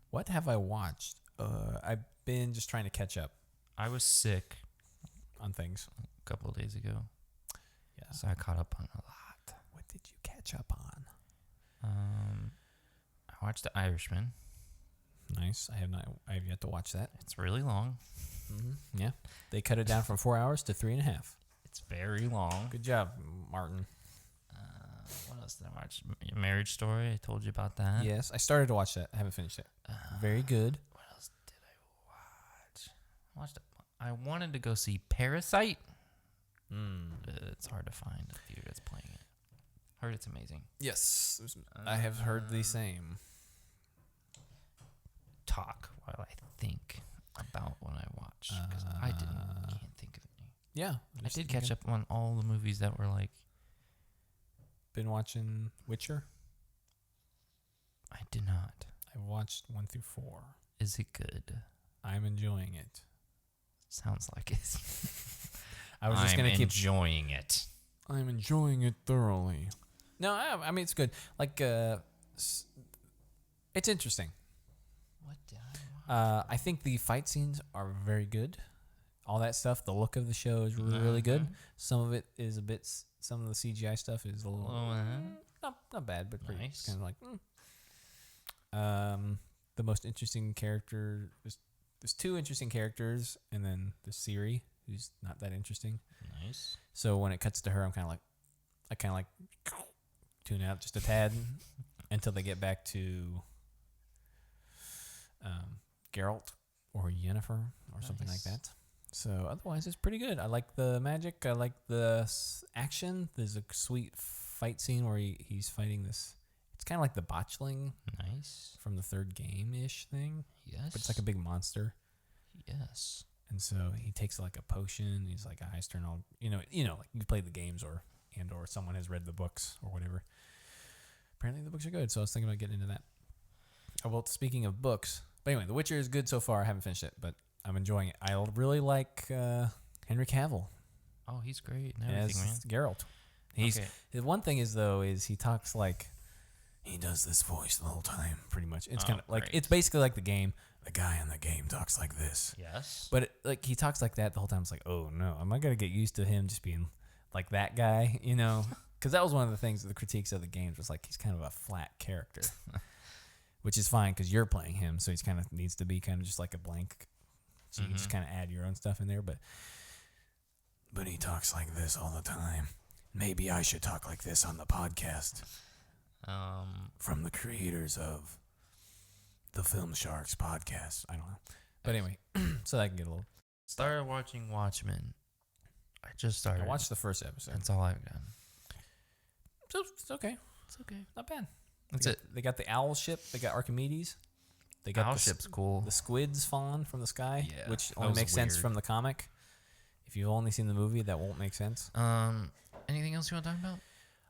What have I watched? I've been just trying to catch up I was sick on things. a couple of days ago, Yeah. so I caught up on a lot. What did you catch up on? I watched The Irishman. Nice. I have yet to watch that. It's really long. Mm-hmm. Yeah. They cut it down from 4 hours to 3.5. It's very long. Good job, Martin. What else did I watch? Marriage Story. I told you about that. Yes, I started to watch that. I haven't finished it. Very good. What else did I watch? I wanted to go see Parasite. It's hard to find a theater that's playing it. Heard it's amazing. Yes, I have heard the same. Talk while I think about what I watched because can't think of any. Yeah, I did catch up on all the movies that were like. Been watching Witcher. I did not. I've watched 1 through 4. Is it good? I'm enjoying it. Sounds like it. I was just gonna keep. enjoying it. I'm enjoying it thoroughly. No, I mean it's good. Like, it's interesting. What did I watch? I think the fight scenes are very good. All that stuff, the look of the show is really good. Some of it is a bit. Some of the CGI stuff is a little not bad, but pretty. It's Nice. kind of like. The most interesting character. There's 2 interesting characters, and then there's Siri, who's not that interesting. Nice. So when it cuts to her, I kind of like tune out just a tad until they get back to Geralt or Yennefer or something like Nice. that. So otherwise, it's pretty good. I like the magic. I like the action. There's a sweet fight scene where he's fighting this. It's kind of like the botchling Nice. from the 3rd game-ish thing, Yes. but it's like a big monster. Yes. And so he takes like a potion. He's like a high stern. Like you play the games or someone has read the books or whatever. Apparently the books are good, so I was thinking about getting into that. Oh, well, speaking of books, but anyway, The Witcher is good so far. I haven't finished it, but I'm enjoying it. I really like Henry Cavill Oh, he's great and as everything, man. Geralt. Okay. The one thing is though is he talks like he does this voice the whole time, pretty much. It's Oh, kind of like great. it's basically like the game. The guy in the game talks like this. Yes. But like he talks like that the whole time. It's like, oh no, am I gonna get used to him just being like that guy? You know, because that was one of the things. The critiques of the games was like he's kind of a flat character, which is fine because you're playing him, so he's kind of needs to be kind of just like a blank. So you can just kind of add your own stuff in there. But he talks like this all the time. Maybe I should talk like this on the podcast. From the creators of the Film Sharks podcast. I don't know. But anyway, so that I can get a little. Started watching Watchmen. I just started. I watched the first episode. That's all I've done. So it's okay. It's okay. Not bad. That's They it. got- They got the owl ship. They got Archimedes. They got Owl the, ship's cool. the squids falling from the sky, Yeah, which that only was makes sense weird. from the comic. If you've only seen the movie, that won't make sense. Anything else you want to talk about?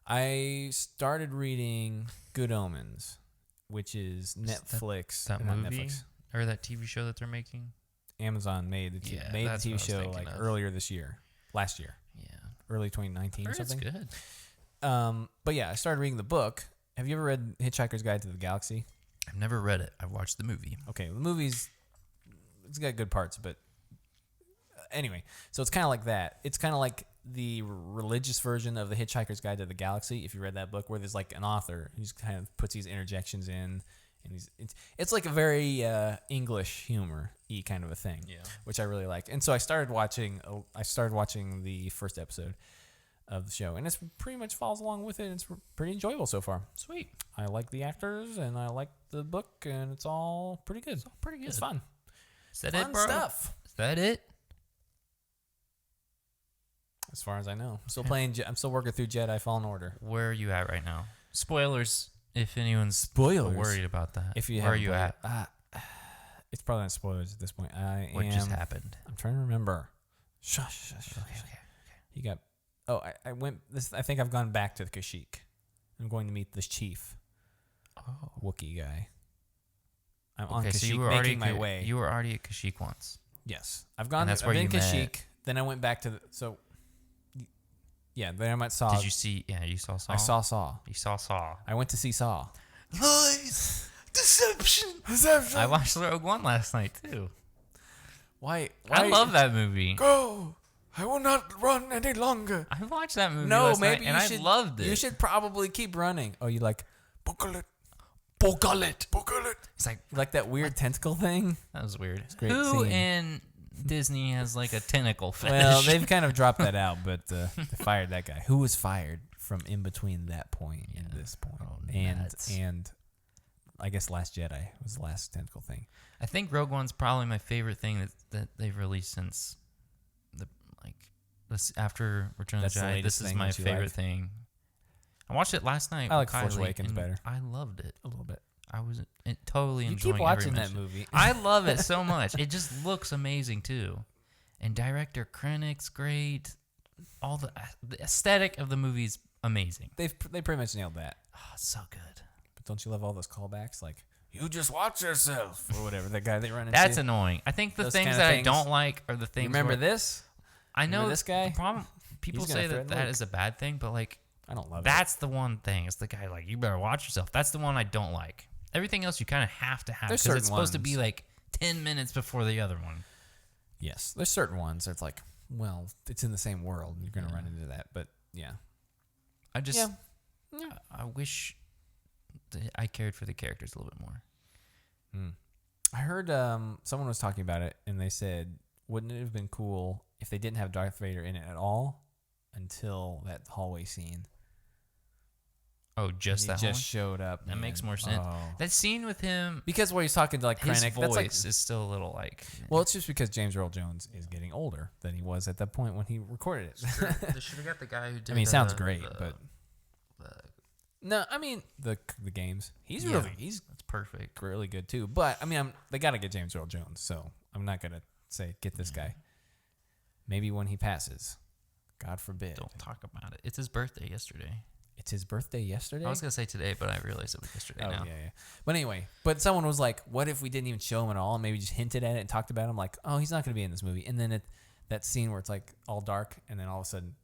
I started reading Good Omens, which is Netflix. that not movie? Netflix. Or that TV show that they're making? Amazon made the Yeah, made the that's what I TV was show thinking like of. earlier this year, last year, Yeah. early 2019 or Heard it's something. good. But yeah, I started reading the book. Have you ever read Hitchhiker's Guide to the Galaxy? I've never read it. I've watched the movie. Okay, the movie's it's got good parts, but anyway, so it's kind of like that. It's kind of like the religious version of the Hitchhiker's Guide to the Galaxy. If you read that book, where there's like an author who's kind of puts these interjections in, and it's like a very English humor-y kind of a thing, which I really like. And so I started watching the first episode of the show, and it's pretty much follows along with it. It's pretty enjoyable so far. Sweet. I like the actors, and I like the book, and it's all pretty good. It's fun. Is that Fun it, bro? stuff. Is that it? As far as I know, I'm still working through Jedi Fallen Order. Where are you at right now? Spoilers, if anyone's worried about that. If you where are you at? It's probably not spoilers at this point. What just happened? I'm trying to remember. Shush. Okay. You got. Oh, I went. I think I've gone back to the Kashyyyk. I'm going to meet this chief. Oh. Wookiee guy. I'm on Okay, Kashyyyk, so you were already making my way. You were already at Kashyyyk once. Yes, I've gone. And that's I've where been you met. Kashyyyk. Then I went back to yeah. Then I met Saw. Did you see? Yeah, you saw Saw. I saw Saw. You saw Saw. I went to see Saw. Lies, deception. I watched Rogue One last night too. Why? I love that movie. Go. I will not run any longer. I watched that movie No, last maybe night, and you I should. loved it. You should probably keep running. Oh, you like? Buckle it. It's like You like that weird tentacle thing? that was weird. great Who scene. in Disney has like a tentacle fetish? Well, they've kind of dropped that out, but they fired that guy. Who was fired from in between that point and this point, nuts. and I guess Last Jedi was the last tentacle thing. I think Rogue One's probably my favorite thing that they've released since this after Return of That's the the Jedi. latest This is thing my that you favorite like? thing. I watched it last night. I like with Force Kylie, Awakens and better. I loved it. A little bit. I was totally You enjoying keep watching every that minute. movie. I love it so much. It just looks amazing too, and director Krennic's great. All the aesthetic of the movie's amazing. They pretty much nailed that. Oh, it's so good. But don't you love all those callbacks? Like, you just watch yourself or whatever. That guy they run into. That's annoying. I think the Those things kinda that things. I don't like are the You things. remember where, this? I know Remember this guy? The problem. People He's gonna say that threaten that Luke. is a bad thing, but like I don't love that's the one thing. It's the guy like you better watch yourself. That's the one I don't like. Everything else you kind of have to have There's because it's certain supposed to be ones. like 10 minutes before the other one. it. Yes, there's certain ones that's like, well, it's in the same world. You're gonna run into that, but yeah. I just Yeah. I wish that I cared for the characters a little bit more. I heard someone was talking about it, and they said, wouldn't it have been cool if they didn't have Darth Vader in it at all until that hallway scene? Oh, just He that just one? showed up. That man. makes more sense. Oh. That scene with him, Because where he's talking to like his Krennic, voice that's like, is still a little like. well, it's just because James Earl Jones is getting older than he was at that point when he recorded it. They should have got the guy who did. I mean, he sounds great, but the, no, I mean the games. He's Yeah. he's that's perfect. really good too. But I mean, they got to get James Earl Jones, so I'm not gonna say get this guy. Maybe when he passes, God forbid. Don't talk about it. It's his birthday yesterday. It's his birthday yesterday. I was gonna say today, but I realized it was yesterday. Oh now. yeah. But anyway, someone was like, "What if we didn't even show him at all? Maybe just hinted at it and talked about him? Like, oh, he's not gonna be in this movie." And then that scene where it's like all dark, and then all of a sudden,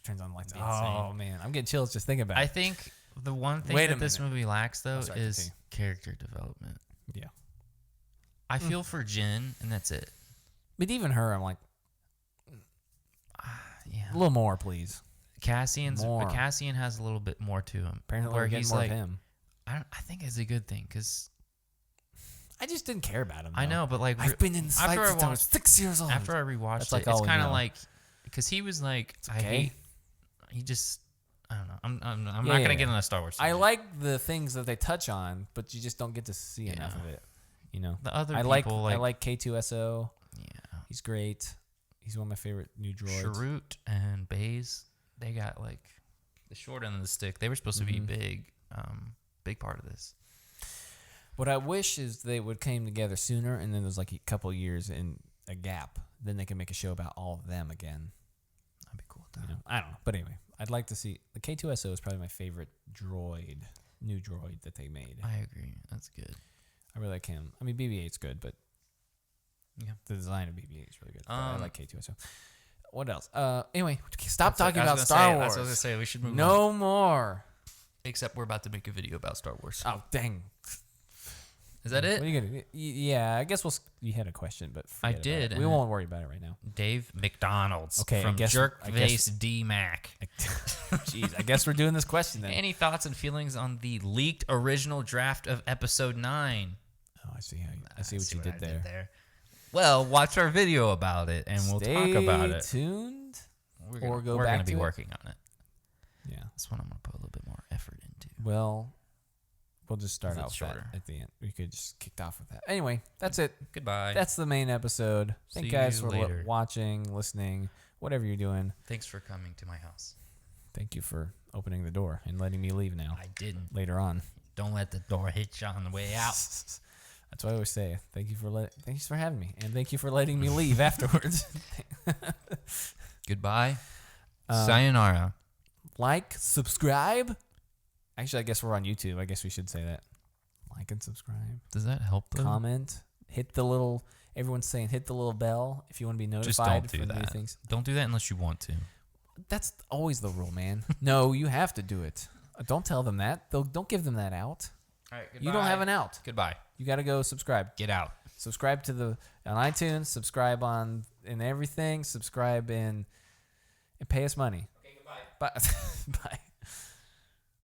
turns on the lights. Insane. Oh man, I'm getting chills just thinking about I it. think the one thing Wait a that this minute. movie lacks though sorry, is continue. character development. Yeah. I feel for Jin, and that's it. But even her, I'm like, Yeah. a little more, please. Cassian More. has a little bit more to him. Apparently, where we're getting he's more like, of him. I think it's a good thing because I just didn't care about him. I though. know, but like I've been in this after fight I since I wa- was 6 years old. after I rewatched That's it, like it's all we kind of know. like because he was like, I okay. hate. He just, I don't know. I'm Yeah, not yeah, gonna yeah. get on a Star Wars. I tangent. like the things that they touch on, but you just don't get to see enough Yeah. of it. You know, the other I people like K2SO. yeah, He's great. He's one of my favorite new droids. Sharut and Baze. They got like the short end of the stick. They were supposed to be Mhm. big part of this. What I wish is they would came together sooner, and then there's like a couple years in a gap. Then they can make a show about all of them again. That'd be cool. You know, I don't know, but anyway, I'd like to see the K2SO is probably my favorite new droid that they made. I agree. That's good. I really like him. I mean, BB-8's good, but Yeah. the design of BB-8 is really good. But I Um, like K2SO. What else? Anyway, stop That's what talking I was about gonna Star say. Wars. That's what I was gonna say. We should move on. No more. Except we're about to make a video about Star Wars. Oh dang! Is that What it? are you gonna? Yeah, I guess you had a question, but I forget about did, it. We and won't worry about it right now. Dave McDonald's Okay, I from guess- Jerkface D Mac. Jeez, I guess we're doing this question then. Any thoughts and feelings on the leaked original draft of episode 9? Oh, I see what you did I there. Well, watch our video about it, and we'll talk about it. Stay tuned. We're or go we're back gonna be to it. working on it. Yeah. This one I'm gonna put a little bit more effort into. Well, we'll just start Is it out shorter? at the end. We could just kicked off with that. Anyway, that's it. Goodbye. That's the main episode. Thank See you guys you for later. watching, listening, whatever you're doing. Thanks for coming to my house. Thank you for opening the door and letting me leave now. I didn't. Later on. Don't let the door hit you on the way out. That's what I always say. Thanks for having me, and thank you for letting me leave afterwards. Goodbye. Um, Sayonara. Like, subscribe. Actually, I guess we're on YouTube. I guess we should say that. Like and subscribe. Does that help though? Comment. Hit the little. Everyone's saying hit the little bell if you want to be Just notified don't do for new that. things. Don't do that unless you want to. That's always the rule, man. No, you have to do it. Don't tell them that. Don't give them that out. All right. You don't have an out. Goodbye. You got to go subscribe. Get out. Subscribe to on iTunes. Subscribe on in everything. Subscribe and pay us money. Okay. Goodbye. Bye. Bye.